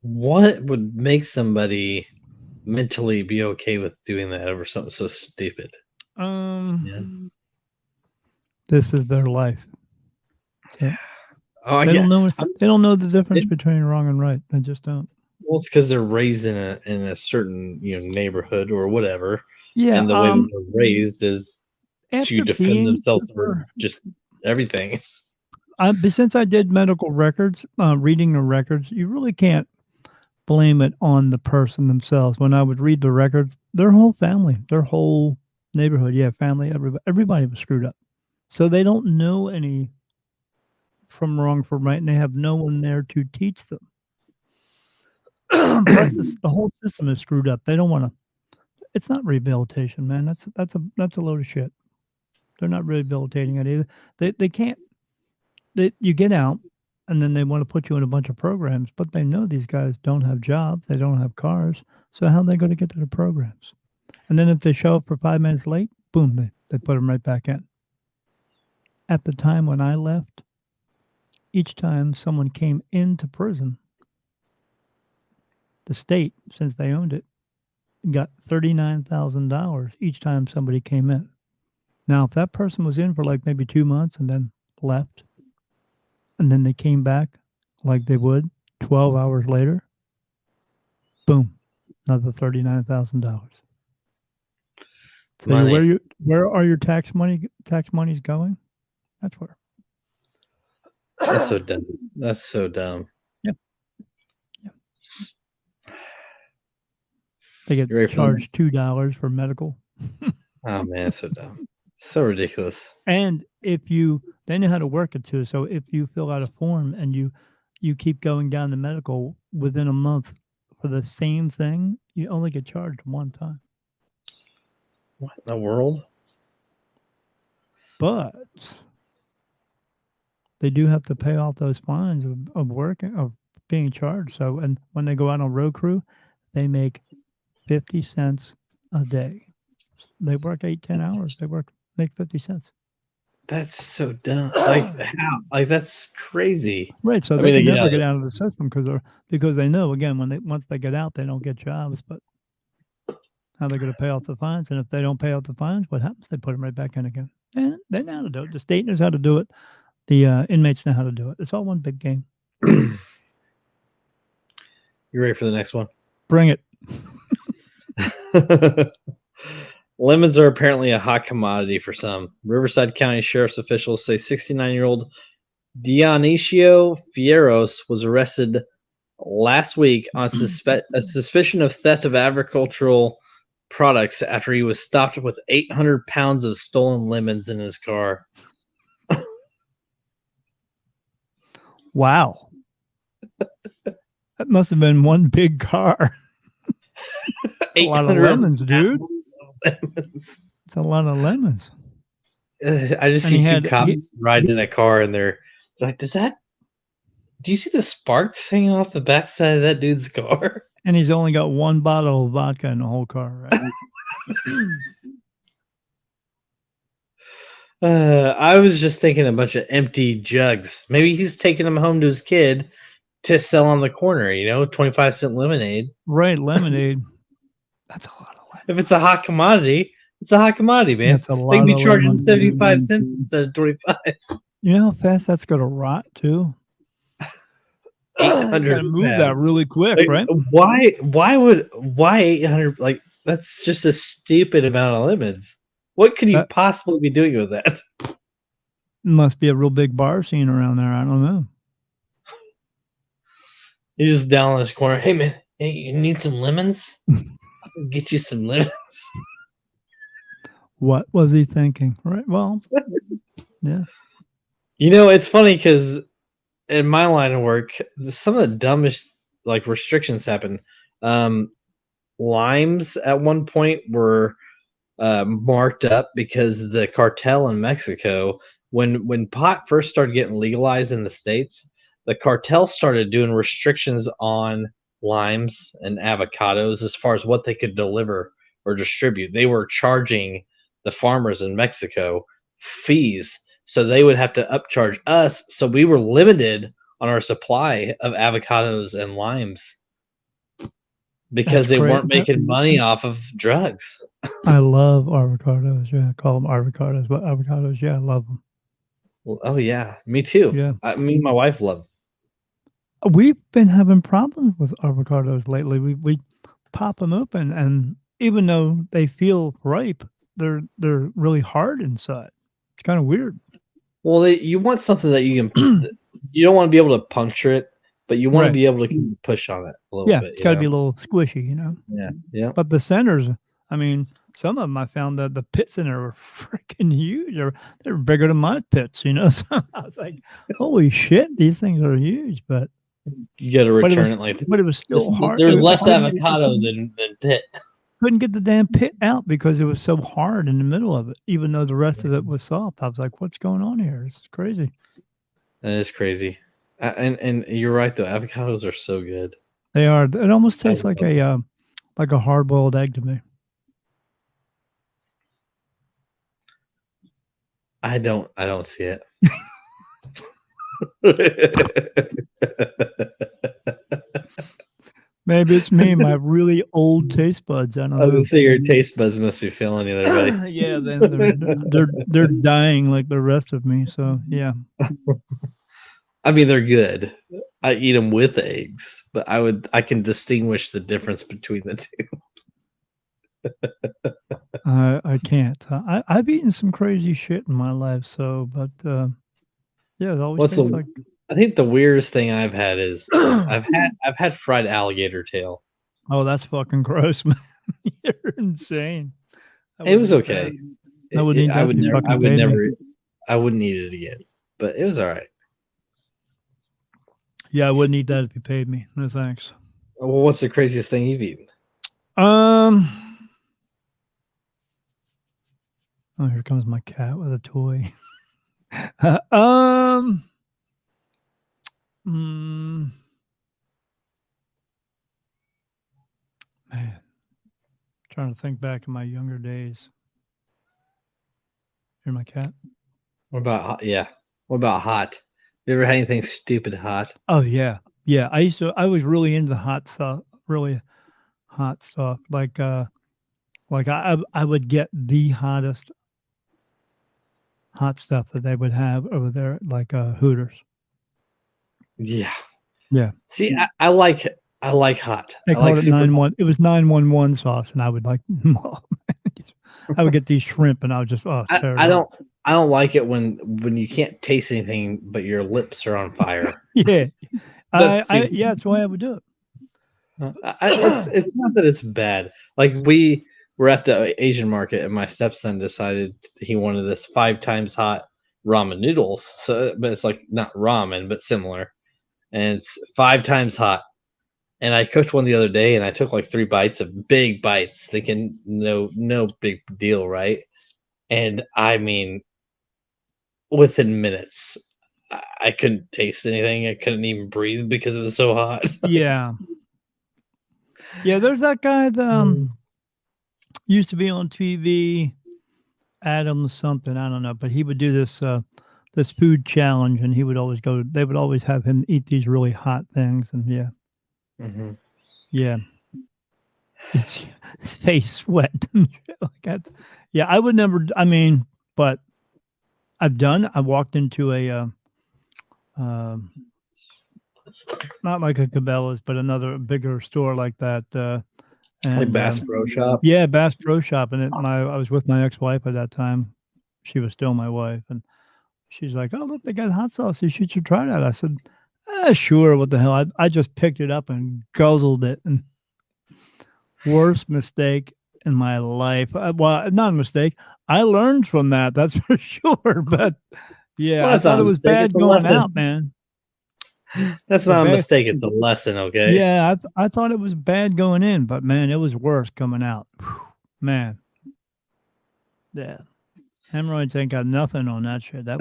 what would make somebody mentally be okay with doing that over something so stupid? Yeah. This is their life. So Oh, I they don't get. know I'm, they don't know the difference it, between wrong and right. They just don't. well, it's because they're raised in a certain neighborhood or whatever, Yeah. and the way that they're raised is to After defend being themselves over just everything. but since I did medical records, reading the records, you really can't blame it on the person themselves. When I would read the records, their whole family, their whole neighborhood, yeah, family, everybody was screwed up. So they don't know any from wrong from right, and they have no one there to teach them. Plus, the whole system is screwed up. They don't want to. It's not rehabilitation, man. That's a load of shit. They're not rehabilitating it either. They can't. You get out, and then they want to put you in a bunch of programs, but they know these guys don't have jobs, they don't have cars, so how are they going to get to the programs? And then if they show up for 5 minutes late, boom, they put them right back in. At the time when I left, each time someone came into prison, the state, since they owned it, got $39,000 each time somebody came in. Now, if that person was in for like maybe 2 months and then left, and then they came back like they would 12 hours later, boom, another $39,000. So Money. where are your tax monies going? That's where. That's so dumb. That's so dumb. Yeah, yeah. They get You ready for the charged next? $2 for medical. Oh man, it's so dumb. So ridiculous. And if you they know how to work it too. So if you fill out a form and you keep going down to medical within a month for the same thing, you only get charged one time. What in the world? But they do have to pay off those fines of working of being charged. So and when they go out on road crew, they make 50 cents a day. They work 8, 10 hours. That's, They make 50 cents. that's so dumb. Like how? Like that's crazy. Right. So I they mean, they can get never out get of out this. of the system because they know again when they once they get out they don't get jobs. But how they're going to pay off the fines, and if they don't pay off the fines, what happens? They put them right back in again. And they know how to do it. The state knows how to do it. The inmates know how to do it. It's all one big game. You ready for the next one? Bring it. Lemons are apparently a hot commodity for some. Riverside County Sheriff's officials say 69-year-old Dionisio Fierros was arrested last week on a suspicion of theft of agricultural products after he was stopped with 800 pounds of stolen lemons in his car. Wow. That must have been one big car. A lot of 800 lemons, dude. pounds of lemons. It's a lot of lemons. I just And see two cops riding in a car, and they're like, "Does that? Do you see the sparks hanging off the backside of that dude's car?" and he's only got one bottle of vodka in the whole car, right? I was just thinking a bunch of empty jugs. Maybe he's taking them home to his kid to sell on the corner. 25-cent lemonade. Right, lemonade. That's a lot of lemons. If it's a hot commodity, it's a hot commodity, man. That's a They can lot be of charging lemons. 75 cents instead of 25. You know how fast that's going to rot too? You 800 got to move that pounds. really quick, Like, right? why 800? Like, that's just a stupid amount of lemons. What could you That possibly be doing with that? must be a real big bar scene around there. I don't know. He's just down in this corner. Hey, man, hey, you need some lemons? I can get you some lemons. What was he thinking? Right. Well, yeah. It's funny because in my line of work, some of the dumbest restrictions happen. Limes at one point were marked up because the cartel in Mexico, when pot first started getting legalized in the States, the cartel started doing restrictions on limes and avocados as far as what they could deliver or distribute. They were charging the farmers in Mexico fees, so they would have to upcharge us. So we were limited on our supply of avocados and limes because That's they great. weren't making money off of drugs. I love avocados. Yeah. I call them avocados, but avocados. Yeah. I love them. Well, oh yeah, me too. Yeah. Me and my wife love. We've been having problems with avocados lately. We pop them open, and even though they feel ripe, they're really hard inside. It's kind of weird. Well, you want something that you can. You don't want to be able to puncture it, but you want to Right. be able to push on it a little Yeah. bit. It's got to be a little squishy. Yeah, yeah. But the centers, I mean, some of them I found that the pits in there were freaking huge. They're bigger than my pits. So I was like, "Holy shit, these things are huge!" But You got to but it return was it like but this. it was still hard. There was I less avocado than pit. couldn't get the damn pit out because it was so hard in the middle of it, even though the rest of it was soft. I was like, "What's going on here? This is crazy." That is crazy. And you're right though. Avocados are so good. They are. It almost I tastes love like a hard boiled egg to me. I don't see it. Maybe it's me, my really old taste buds. I don't I was gonna know. say your taste buds must be failing you there, buddy. Yeah, they're dying like the rest of me. So yeah, I mean, they're good. I eat them with eggs, but I can distinguish the difference between the two. I can't. I've eaten some crazy shit in my life. So, but yeah, it always What's tastes the like. I think the weirdest thing I've had is I've had fried alligator tail. Oh, that's fucking gross, man. You're insane. I It wouldn't was eat that. okay. I wouldn't eat that if you I fucking would paid me. never I wouldn't eat it again. But it was all right. Yeah, I wouldn't eat that if you paid me. No thanks. Well, what's the craziest thing you've eaten? Um. Oh, here comes my cat with a toy. um. Mm, man, trying to think back in my younger days. Hear my cat? What about hot? Yeah. What about hot? You ever had anything stupid hot? Oh yeah, yeah. I used to. I was really into hot stuff. Really hot stuff. Like I would get the hottest hot stuff that they would have over there, like Hooters. Yeah. Yeah, See, I like hot. they I like called it super hot. 91. It was 911 sauce, and I would like. I would get these shrimp, and I would just I, tear I it up. don't I don't like it when you can't taste anything but your lips are on fire. Yeah, That's too yeah. That's why I would do it. it's not that it's bad. Like we were at the Asian market and my stepson decided he wanted this 5 times hot ramen noodles. So but it's like not ramen but similar. And it's 5 times hot. And I cooked one the other day and I took like 3 bites of big bites thinking no big deal, right? And I mean within minutes I couldn't taste anything. I couldn't even breathe because it was so hot. Yeah, yeah. There's that guy that used to be on TV, Adam something. I don't know, but he would do this food challenge, and he would always go. They would always have him eat these really hot things, and yeah, Mhm. yeah. His, his face sweat. Like that's, yeah, I would never. I mean, but I've done. I walked into um, not like a Cabela's, but another bigger store like that. Like And Bass Pro Shop. yeah, Bass Pro Shop. And I was with my ex-wife at that time. She was still my wife, and she's like, "Oh, look, they got hot sauce. You should try that." I said, "Sure. What the hell?" I just picked it up and guzzled it, and worst mistake in my life. Well, not a mistake. I learned from that. That's for sure. But yeah, Well, I that's not thought a it was mistake. It's bad a going lesson. out, man. That's The not a bad, mistake. It's a lesson. Okay. yeah, I thought it was bad going in, but man, it was worse coming out. Whew, man, yeah, hemorrhoids ain't got nothing on that shit. That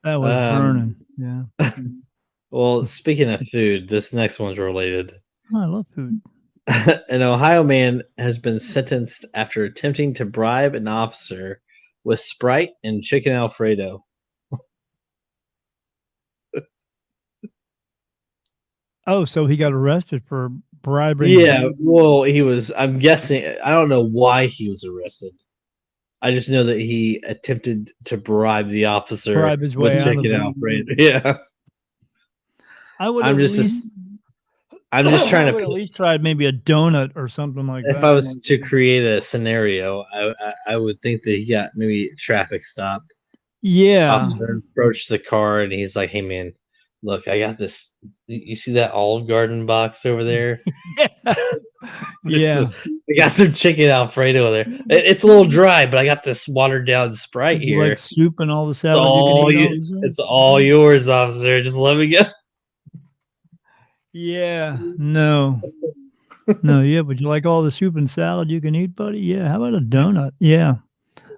was um, burning. Yeah, well, speaking of food, this next one's related. oh, I love food. An Ohio man has been sentenced after attempting to bribe an officer with Sprite and chicken Alfredo. Oh, so he got arrested for bribing, Yeah, well, he was. I'm guessing. I don't know why he was arrested. I just know that he attempted to bribe the officer bribe his way with out of chicken it. Alfredo. Yeah, I would I'm at just. least, I'm just I trying to. would at least tried maybe a donut or something like If I that. was to create a scenario, I would think that he got maybe traffic stopped. Yeah, Officer approached the car and he's like, "Hey man, look, I got this. You see that Olive Garden box over there? yeah, There's yeah. some, we got some chicken Alfredo there. It's a little dry, but I got this watered down Sprite Would you like here. soup and all the It's salad you can all eat? you. It's all yours, officer. Just let me go." Yeah, no, no, yeah. Would you like all the soup and salad you can eat, buddy? Yeah. How about a donut? Yeah.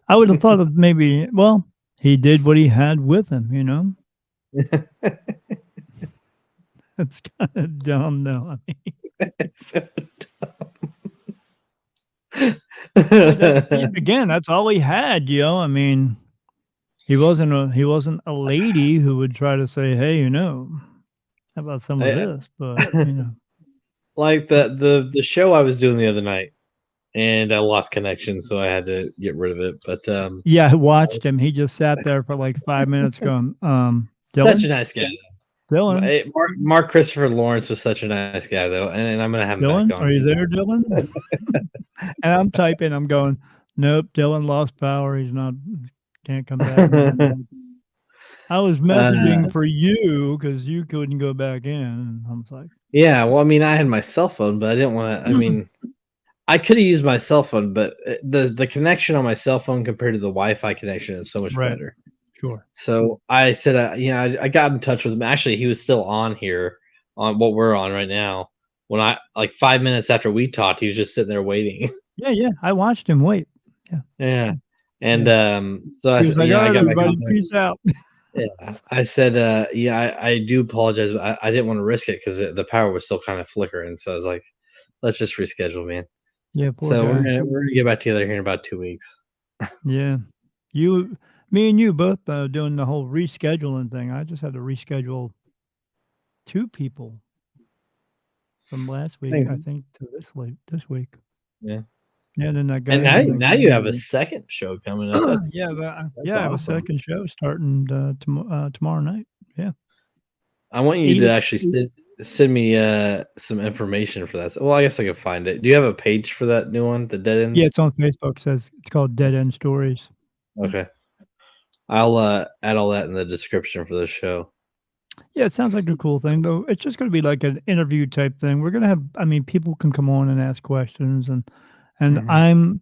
I would have thought of maybe. Well, he did what he had with him. You know, that's kind of dumb, though. I mean, It's so I mean, dumb. again, that's all he had. You know, I mean, he wasn't a lady who would try to say, "Hey, how about some of I, this?" But, like the show I was doing the other night, and I lost connection, so I had to get rid of it. But yeah, I I watched him. was He just sat there for like 5 minutes going, such "Dylan? a nice guy. Dylan? Mark Christopher Lawrence was such a nice guy, though, and I'm gonna have him back Dylan? on. Are you there, Dylan?" And I'm typing, I'm going, "Nope, Dylan lost power. He's not can't come back in." I was uh, messaging for you because you couldn't go back in, and I was like, yeah, well, I mean, I had my cell phone, but I didn't want to. I mean, I could have used my cell phone, but the connection on my cell phone compared to the Wi-Fi connection is so much "Right, better. sure. So I said, I got in touch with him. Actually, he was still on here on what we're on right now. When I like 5 minutes after we talked, he was just sitting there waiting. Yeah, yeah, I watched him wait. Yeah, Yeah, and yeah." so I He was said, like, I "Alright, got back on everybody, there. peace out." Yeah, I said, yeah, I do apologize, but I didn't want to risk it because the power was still kind of flickering. So I was like, let's just reschedule, man. Yeah, poor So guy. we're gonna get back together here in about 2 weeks. Yeah. You Me and you both, doing the whole rescheduling thing. I just had to reschedule 2 people from last week, Thanks. I think, to this week. Yeah, Yeah, and then that and guy and then that now you have a second show coming up. yeah, That's yeah, I have a awesome. second show starting, tomorrow night. Yeah. I want you 8 to o actually send me some information for that. Well, I guess I can find it. Do you have a page for that new one, the Dead Yeah, Ends? it's on Facebook. Says it's called Dead End Stories. Yeah. Okay, I'll add all that in the description for the show. Yeah, it sounds like a cool thing, though. It's just gonna be like an interview type thing. We're gonna have I mean, people can come on and ask questions, and Hmm.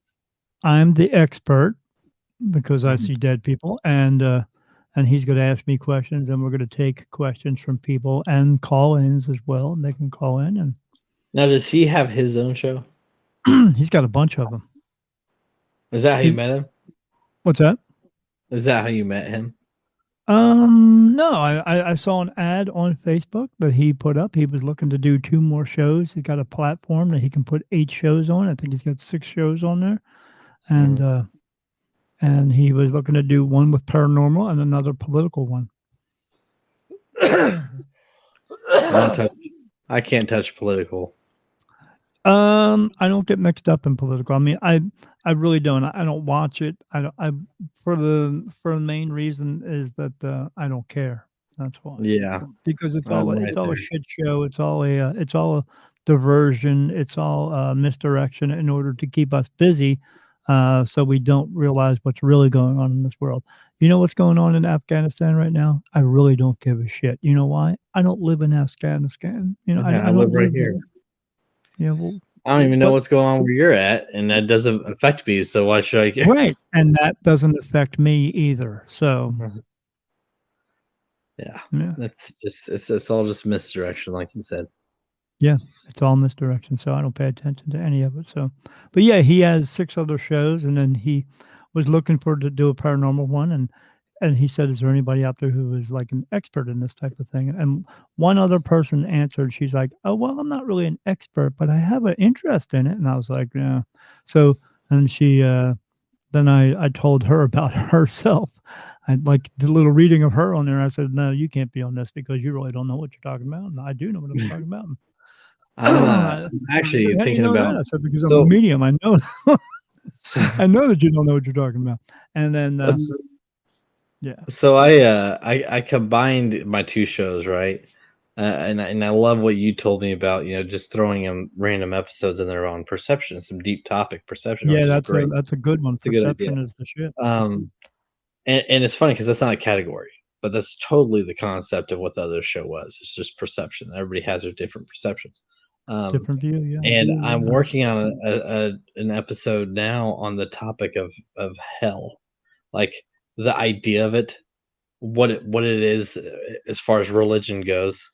I'm the expert because I Hmm. see dead people, and he's gonna ask me questions, and we're gonna take questions from people and call-ins as well, and they can call in, Now, does he have his own show? and he's got a bunch of them. Is that how you He's met him? What's that? Is that how you met him? No, I saw an ad on Facebook that he put up. He was looking to do 2 more shows. He's got a platform that he can put 8 shows on. I think he's got 6 shows on there, and, Hmm. uh, and he was looking to do one with paranormal and another political one. I don't touch. I can't touch political. I don't get mixed up in political. I mean, I really don't. I don't watch it. I don't. I For the main reason is that I don't care. That's why. Yeah, Because I'm right it's all a there. shit show. It's all a diversion. It's all misdirection in order to keep us busy, so we don't realize what's really going on in this world. You know what's going on in Afghanistan right now? I really don't give a shit. You know why? I don't live in Afghanistan. Yeah, I I live don't right live here. there. Yeah, well, I don't even know but what's going on where you're at, and that doesn't affect me. So why should I care? right, and that doesn't affect me either. So, Yeah, yeah, that's just it's all just misdirection, like you said. yeah, it's all misdirection. So I don't pay attention to any of it. So, but yeah, he has 6 other shows, and then he was looking for to do a paranormal one, and he said, "Is there anybody out there who is like an expert in this type of thing?" And one other person answered. She's like, "Oh well, I'm not really an expert, but I have an interest in it." And I was like, "Yeah." So, and then I told her about herself. I like did a little reading of her on there. I said, "No, you can't be on this because you really don't know what you're talking about." And I do know what I'm talking about. I I'm said, actually "How do you thinking know that?" about I said, "Because I'm a so medium. I know so, I know that you don't know what you're talking about." And then, yeah, I combined my two shows, right? And I love what you told me about, just throwing in random episodes in there on perception, some deep topic perception, yeah, which is great. that's a good one. It's a good idea. Perception is the shit. Um, and it's funny because that's not a category, but that's totally the concept of what the other show was. It's just perception. Everybody has their different perceptions. Um, Different view, yeah. and I'm working on an episode now on the topic of hell, like the idea of it, what it is, as far as religion goes,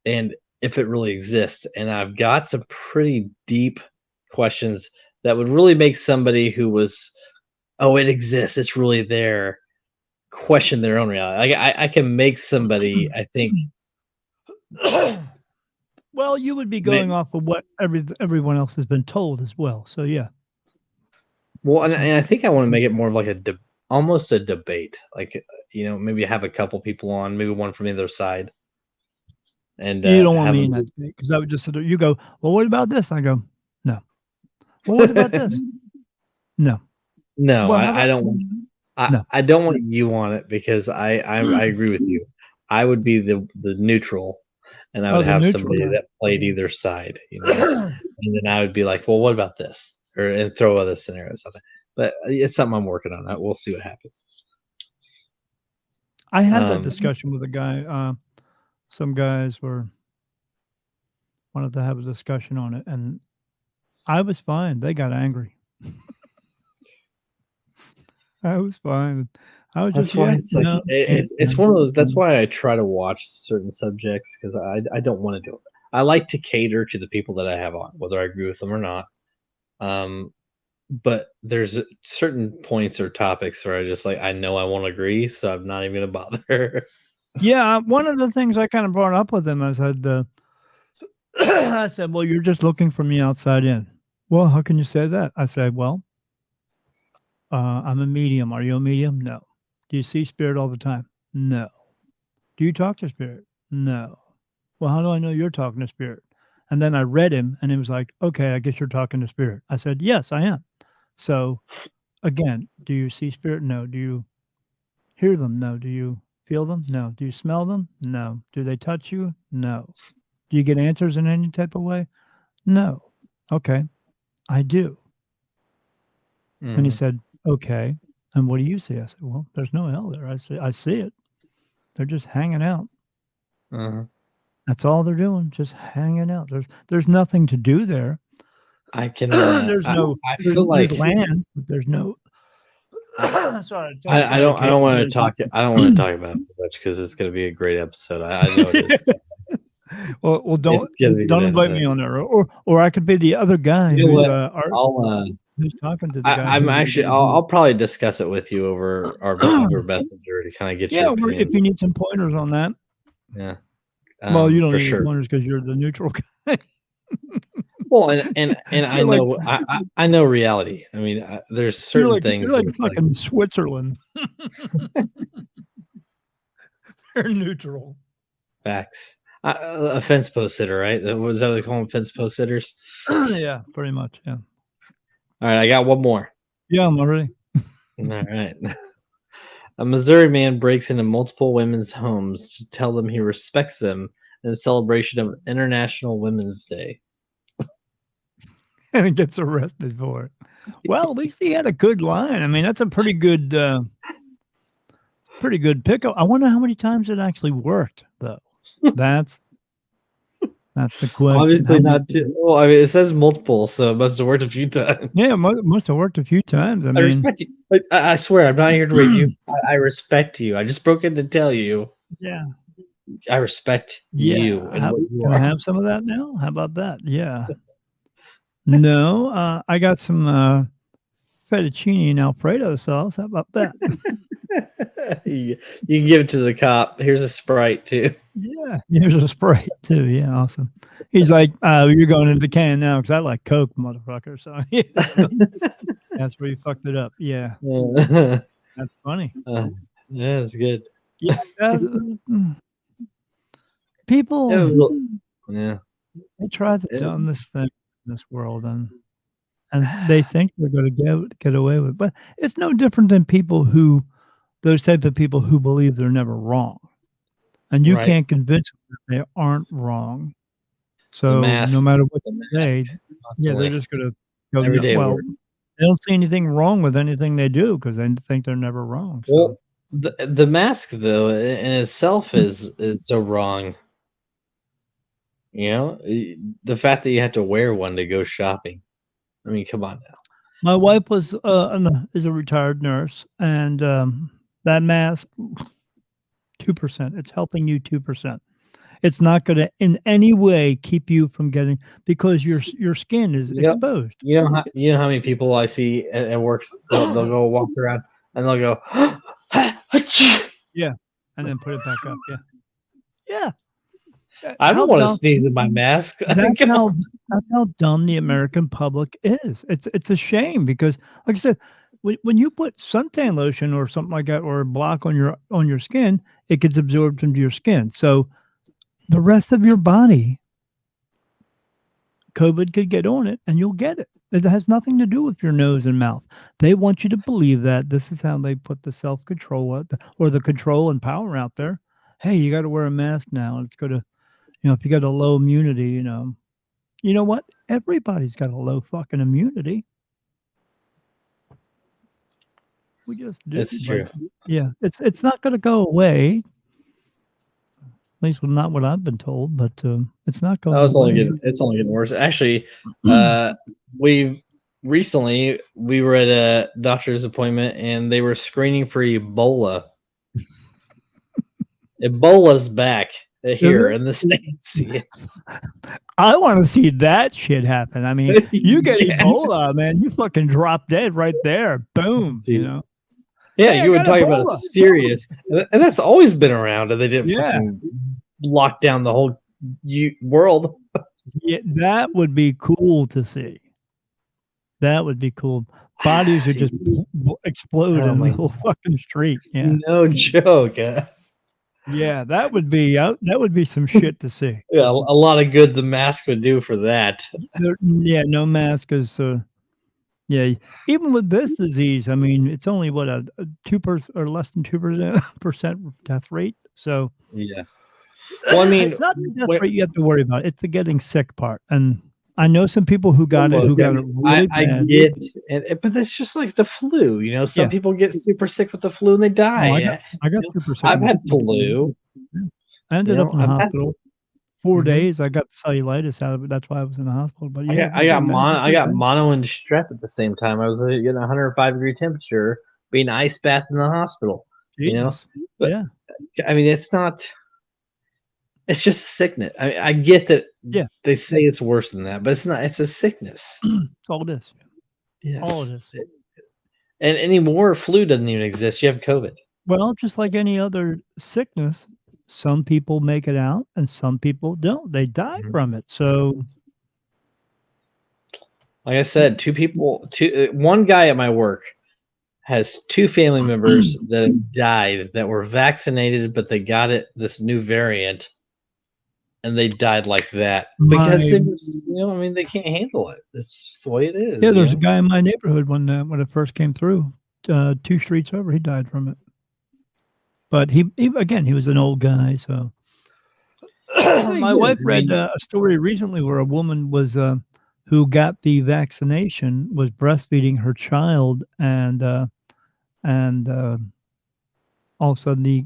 and if it really exists. And I've got some pretty deep questions that would really make somebody who was, oh, it exists, it's really there, question their own reality. I can make somebody, I think, Well, you would be ma- going off of what everyone else has been told as well. So yeah. well, and So I think I want to make it more of like almost a debate. Like, maybe have a couple people on, maybe one from either side, and You don't want have me them. in that debate because I would just sit there. You go, well, what about this? And I go, no. Well, what about this? No. No, Well, how I about don't. no? I don't want you on it because I agree with you. I would be the neutral, and I would Oh, the have neutral somebody guy. that played either side, and then I would be like, well, what about this? And throw other scenarios on it. But it's something I'm working on. We'll see what happens. I had that Um, discussion with a guy. Some guys wanted to have a discussion on it, and I was fine. They got angry. I was fine. I was just, that's why yeah, it's like no, can't, it's one of those. That's why I try to watch certain subjects because I don't want to do it. I like to cater to the people that I have on, whether I agree with them or not. Um, but there's certain points or topics where I just like I know I won't agree, so I'm not even gonna bother. yeah. One of the things I kind of brought up with him, I said, I said, well, you're just looking from the outside in. Well, how can you say that? I said, well, I'm a medium. Are you a medium? No. Do you see spirit all the time? No. Do you talk to spirit? No. Well, how do I know you're talking to spirit? And then I read him and he was like, okay, I guess you're talking to spirit. I said, yes, I am. So again, do you see spirit? No. Do you hear them? No. Do you feel them? No. Do you smell them? No. Do they touch you? No. Do you get answers in any type of way? No. Okay, I do. And he Mhm, said, okay. And what do you see? I said, well, there's no hell there. I see it. They're just hanging out. mhm. That's all they're doing, just hanging out. There's nothing to do there. I can. There's no I there's feel there's like land, but there's no I, sorry, I don't want to there's talk. I don't want to talk about it too much because it's gonna be a great episode. I know it is. well, It's gonna be a don't good invite me episode. on there, or I could be the other guy You know who's, what? I'll. who's talking to the guy I'm who actually. I'll probably discuss it with you over Messenger to kind of get yeah, your or if opinions. you need some pointers on that. Yeah. Well, you don't For need any sure. pointers because 'cause you're the neutral guy. Well, and I You're like know I know reality. I mean, there's certain you're things like that's like fucking Switzerland. They're neutral. facts. A fence post sitter, right? Was that what they call them, fence post sitters? Yeah, pretty much, yeah. All right, I got one more. Yeah, I'm already All right. A Missouri man breaks into multiple women's homes to tell them he respects them in celebration of International Women's Day. and gets arrested for it. Well, at least he had a good line. I mean, that's a pretty good pickup. I wonder how many times it actually worked, though. That's that's the question. Obviously How many not too well, I mean, it says multiple, so it must have worked a few yeah, times. must have worked a few times. I I mean, respect you. I swear, I'm not here to rape you. I respect you. I just broke in to tell you yeah. I respect you Yeah, and what you can I are. have some of that now? How about that? Yeah. No, I got some, fettuccine and Alfredo sauce. How about that? You can give it to the cop. Here's a Sprite too. Yeah, here's a Sprite too. Yeah, awesome. He's like, "You're going into the can now because I like Coke, motherfucker." So, yeah, so that's where you fucked it up. Yeah, that's funny. Yeah, it's good. Yeah, mm, Yeah, people, yeah. they try the It- dumbest thing in this world, and they think they're gonna get away with it, but it's no different than people who those type of people who believe they're never wrong, and you right. can't convince them that they aren't wrong. The So, no mask. matter what The you mask. say, yeah, they're Constantly. just gonna go, Every "No," day at well, work. they don't see anything wrong with anything they do because they think they're never wrong, so Well, the mask though in itself is so wrong. The fact that you have to wear one to go shopping. I mean, come on now. my wife was, is a retired nurse, and, that mask, 2%, it's helping you 2%. It's not gonna in any way keep you from getting because your skin is Yep. exposed. You know how many people I see at work. They'll go walk around and they'll go, "Achoo." Yeah, and then put it back up, yeah. Yeah, I how don't want to dumb sneeze in my mask. that's Come how dumb the American public is. It's a shame because, like I said, when you put suntan lotion or something like that or a block on your skin, it gets absorbed into your skin. So the rest of your body, COVID could get on it and you'll get it. It has nothing to do with your nose and mouth. They want you to believe that this is how they put the self control or the control and power out there. Hey, you got to wear a mask now. It's going to, if you got a low immunity, you know what? Everybody's got a low fucking immunity. We just do. It's true. Yeah, it's not going to go away. At least not what I've been told, but it's not going away. It's only getting worse. Actually, we were at a doctor's appointment and they were screening for Ebola. Ebola's back here in the States. Yes. I want to see that shit happen. I mean, you get Ebola, man, you fucking drop dead right there. Boom. Dude. Yeah, hey, you would talk about a serious, and that's always been around, and they didn't fucking lock down the whole world. Yeah, that would be cool to see. That would be cool. Bodies would just explode in the middle fucking street. Yeah, no joke. Yeah, that would be some shit to see. Yeah, a lot of good the mask would do for that. Yeah, no mask is. Yeah, even with this disease, I mean, it's only what a 2% or less than 2% death rate. So yeah, well, I mean, it's not the death rate you have to worry about; it's the getting sick part. And I know some people who got it really I bad. get it, but that's just like the flu. Some people get super sick with the flu and they die. Oh, I got super sick. I've had flu. I ended up in the hospital. 4 days. I got cellulitis out of it. That's why I was in the hospital. But yeah, I got mono and strep at the same time. I was getting 105-degree temperature, being ice bath in the hospital. Jesus. But yeah, I mean, it's not. It's just a sickness. I mean, I get that. Yeah, they say it's worse than that, but it's not. It's a sickness. That's all it is. Yes. All it is. And anymore, flu doesn't even exist. You have COVID. Well, just like any other sickness, some people make it out and some people don't. They die from it. So, like I said, one guy at my work has 2 family members that have died that were vaccinated, but they got this new variant, and they died like that because it was, I mean, they can't handle it. It's just the way it is. Yeah, there's a guy in my neighborhood when it first came through, 2 streets over, he died from it. But he was an old guy, so. My wife read a story recently where a woman was who got the vaccination was breastfeeding her child, and all of a sudden the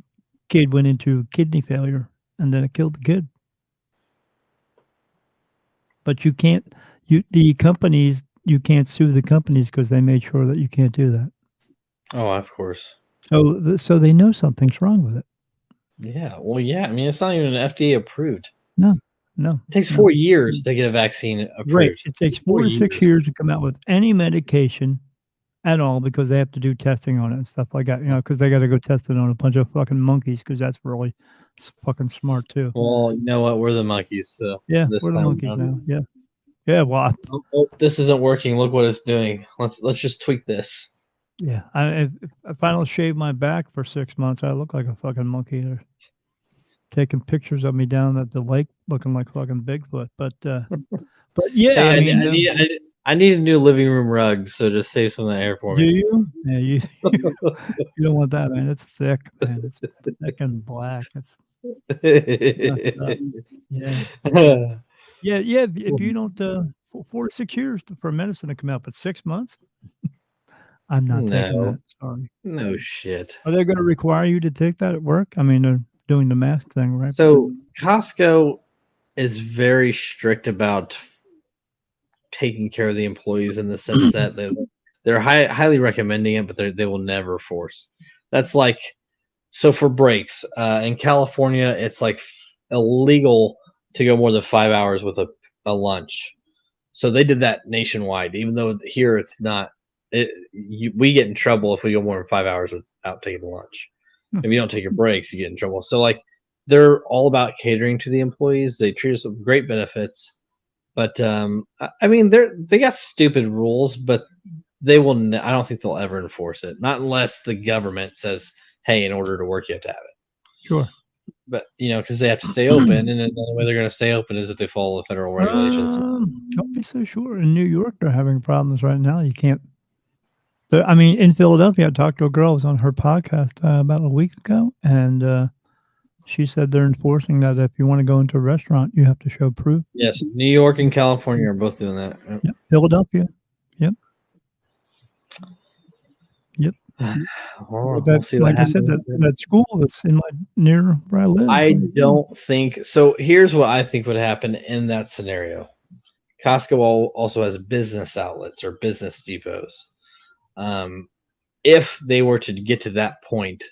kid went into kidney failure, and then it killed the kid. But you can't sue the companies because they made sure that you can't do that. Oh, of course. So they know something's wrong with it. Yeah, well, yeah. I mean, it's not even FDA approved. No. It takes 4 years to get a vaccine approved. Right. It takes 4 to 6 years to come out with any medication at all because they have to do testing on it and stuff like that. Because they got to go test it on a bunch of fucking monkeys because that's really fucking smart too. Well, you know what? We're the monkeys. So yeah, we're the monkeys now. Yeah. Yeah. Well, this isn't working. Look what it's doing. Let's just tweak this. Yeah, if I finally shaved my back for 6 months, I look like a fucking monkey. They're taking pictures of me down at the lake, looking like fucking Bigfoot. But yeah, hey, I need a new living room rug, so just save some of that air for me. Do you? Yeah, you don't want that, man. It's thick, man. It's thick and black. Yeah. If you don't 4 to 6 years for medicine to come out, but 6 months. I'm not taking that. Sorry. No shit. Are they going to require you to take that at work? I mean, they're doing the mask thing, right? So Costco is very strict about taking care of the employees in the sense that they're highly recommending it, but they will never force. That's like, so for breaks in California, it's like illegal to go more than 5 hours with a lunch. So they did that nationwide, even though here it's not. We get in trouble if we go more than 5 hours without taking lunch. If you don't take your breaks, you get in trouble. So like they're all about catering to the employees. They treat us with great benefits, but I mean they got stupid rules, but they will. I don't think they'll ever enforce it, not unless the government says, "Hey, in order to work, you have to have it." Sure. But because they have to stay open, and then the only way they're going to stay open is if they follow the federal regulations. Don't be so sure. In New York, they're having problems right now. You can't. I mean, in Philadelphia, I talked to a girl who was on her podcast about a week ago, and she said they're enforcing that if you want to go into a restaurant, you have to show proof. Yes, New York and California are both doing that. Yep. Philadelphia. Yep. Yep. Well, That, we'll see what like I said, happens. that school that's in near where I live. I don't think so. Here's what I think would happen in that scenario. Costco also has business outlets or business depots. If they were to get to that point,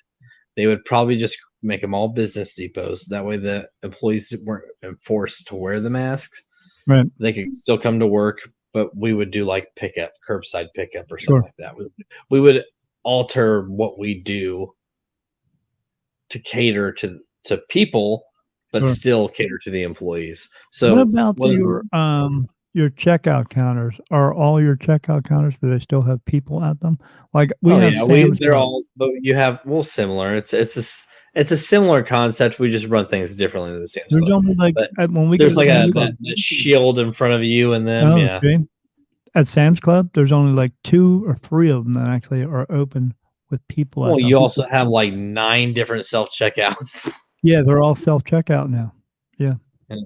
they would probably just make them all business depots. That way, the employees weren't forced to wear the masks. Right. They could still come to work, but we would do like pickup, curbside pickup, or something Sure. like that. We would alter what we do to cater to people, but Sure. still cater to the employees. What So about your checkout counters? Are all your checkout counters, do they still have people at them? Like, we oh have yeah, Sam's they're Club. all, but you have similar. It's a similar concept. We just run things differently than the Sam's There's Club. only, like, But when we go there's to like Sam's Club. that shield in front of you and them. Oh, Yeah. see? At Sam's Club, there's only, like, 2 or 3 of them that actually are open with people Well, at you them. also have like 9 different self checkouts. Yeah, they're all self-checkout now. Yeah. We Yeah,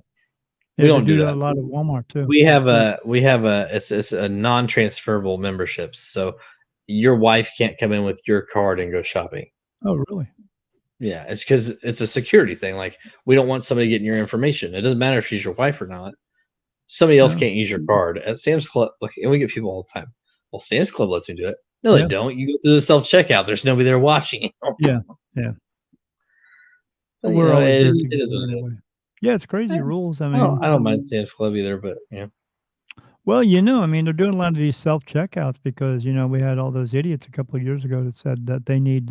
they don't do do that a that. lot at Walmart too. We have Yeah. it's a non-transferable memberships. So your wife can't come in with your card and go shopping. Oh, really? Yeah, it's because it's a security thing. Like, we don't want somebody getting your information. It doesn't matter if she's your wife or not. Somebody else Oh. can't use your card. At Sam's Club, like, and we get people all the time. Well, Sam's Club lets me do it. No, they Yeah. don't. You go through the self checkout. There's nobody there watching you. Yeah. Yeah. But, We're always there it is together what it anyway. is. Yeah, it's crazy rules. I I mean, don't mind Sam's Club either, but well, I mean, they're doing a lot of these self-checkouts because, we had all those idiots a couple of years ago that said that they need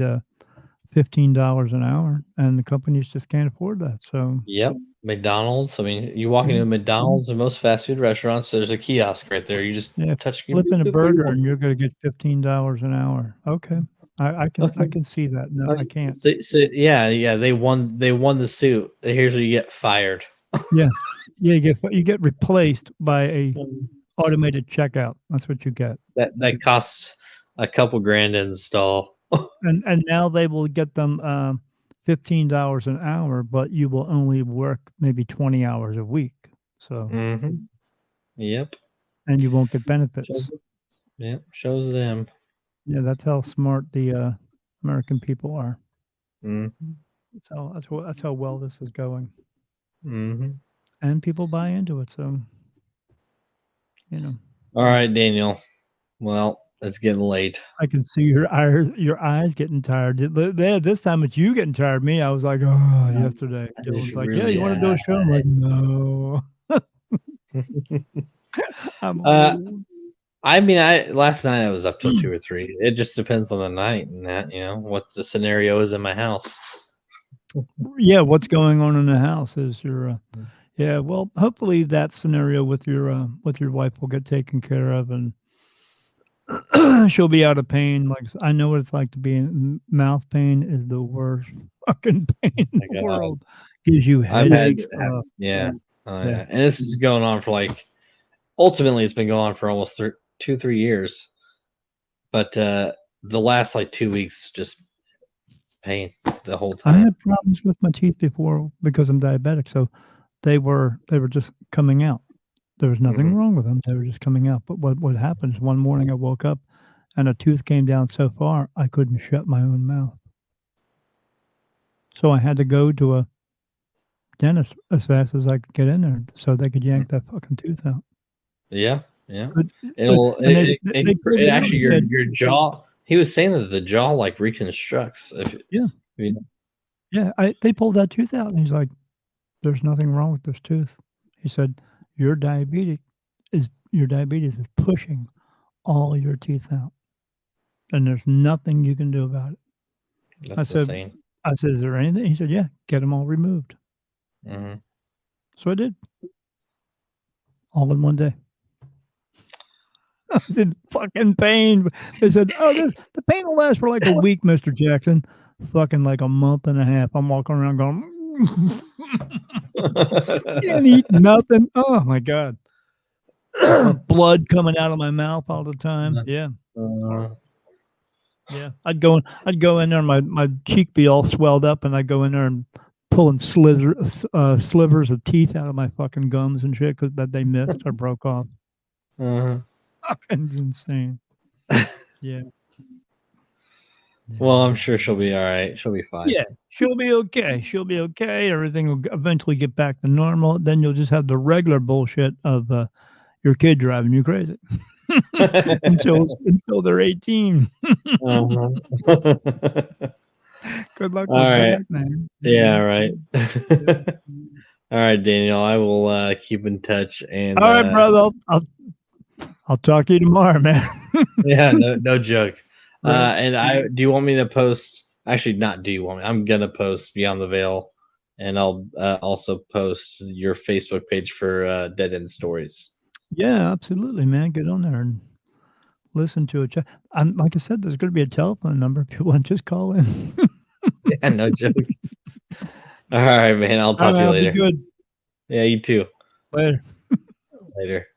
$15 an hour, and the companies just can't afford that. So, yep. McDonald's. I mean, you walk into yeah, a McDonald's and most fast food restaurants, there's a kiosk right there. You just yeah, touch. flipping a What do you burger want? and you're going to get $15 an hour. Okay, I Okay. can see that. No, I can't. So yeah, they won the suit. Here's where you get fired. Yeah, yeah, you get replaced by a automated checkout. That's what you get. That costs a couple grand to install. And now they will get them $15 an hour, but you will only work maybe 20 hours a week. So, Mm-hmm. Yep. and you won't get benefits. Shows, yep. Shows them. Yeah, that's how smart the American people are. Mm-hmm. That's how well this is going, Mm-hmm. and people buy into it. So, you know, All right, Daniel. Well, it's getting late. I can see your eyes getting tired. This time it's you getting tired. Me, I was like, oh, yesterday. I just Dylan's like, yeah, really you want to do a show? I'm like, no, I'm old. I mean, last night I was up till 2 or 3. It just depends on the night and that, what the scenario is in my house. Yeah, what's going on in the house is yeah. Well, hopefully that scenario with your wife will get taken care of, and she'll be out of pain. Like, I know what it's like to be in mouth pain. Is the worst fucking pain in My the God. world. Gives you I've had, headaches. yeah, Yeah. and this is going on for ultimately it's been going on for almost 2-3 years, but the last 2 weeks just pain the whole I time. had problems with my teeth before because I'm diabetic, so they were just coming out. There was nothing wrong with them. They were just coming out. But what happened is one morning I woke up and a tooth came down so far I couldn't shut my own mouth. So I had to go to a dentist as fast as I could get in there so they could yank that fucking tooth out. Yeah, But it pulled it out actually and said, your jaw. He was saying that the jaw reconstructs. yeah, yeah. They pulled that tooth out and he's like, "There's nothing wrong with this tooth." He said, Your diabetes is pushing all your teeth out, and there's nothing you can do about it." That's insane. I said, "Is there anything?" He said, "Yeah, get them all removed." Mm-hmm. So I did, all in one day. I was in fucking pain. They said, "Oh, the pain will last for like a week, Mr. Jackson." Fucking like a month and a half. I'm walking around going, can't eat nothing. Oh my god, blood coming out of my mouth all the time. Yeah, yeah. I'd go in there, and my cheek be all swelled up, and I'd go in there and pulling slivers of teeth out of my fucking gums and shit that they missed or broke off. Fucking insane. Yeah. Well, I'm sure she'll be all right. She'll be fine. Yeah, she'll be okay. She'll be okay. Everything will eventually get back to normal. Then you'll just have the regular bullshit of your kid driving you crazy until they're 18. Uh-huh. Good luck All with right. that, man. Yeah, right. All right, Daniel. I will keep in touch and All right, brother. I'll talk to you tomorrow, man. yeah, no joke. Right. And do you want me to post? Actually, not do you want me? I'm gonna post Beyond the Veil, and I'll also post your Facebook page for Dead End Stories. Yeah, absolutely, man. Get on there and listen to it. Like I said, there's going to be a telephone number. If you want, just call in. Yeah, no joke. All right, man. I'll talk to you later. Be good. Yeah, you too. Later. Later.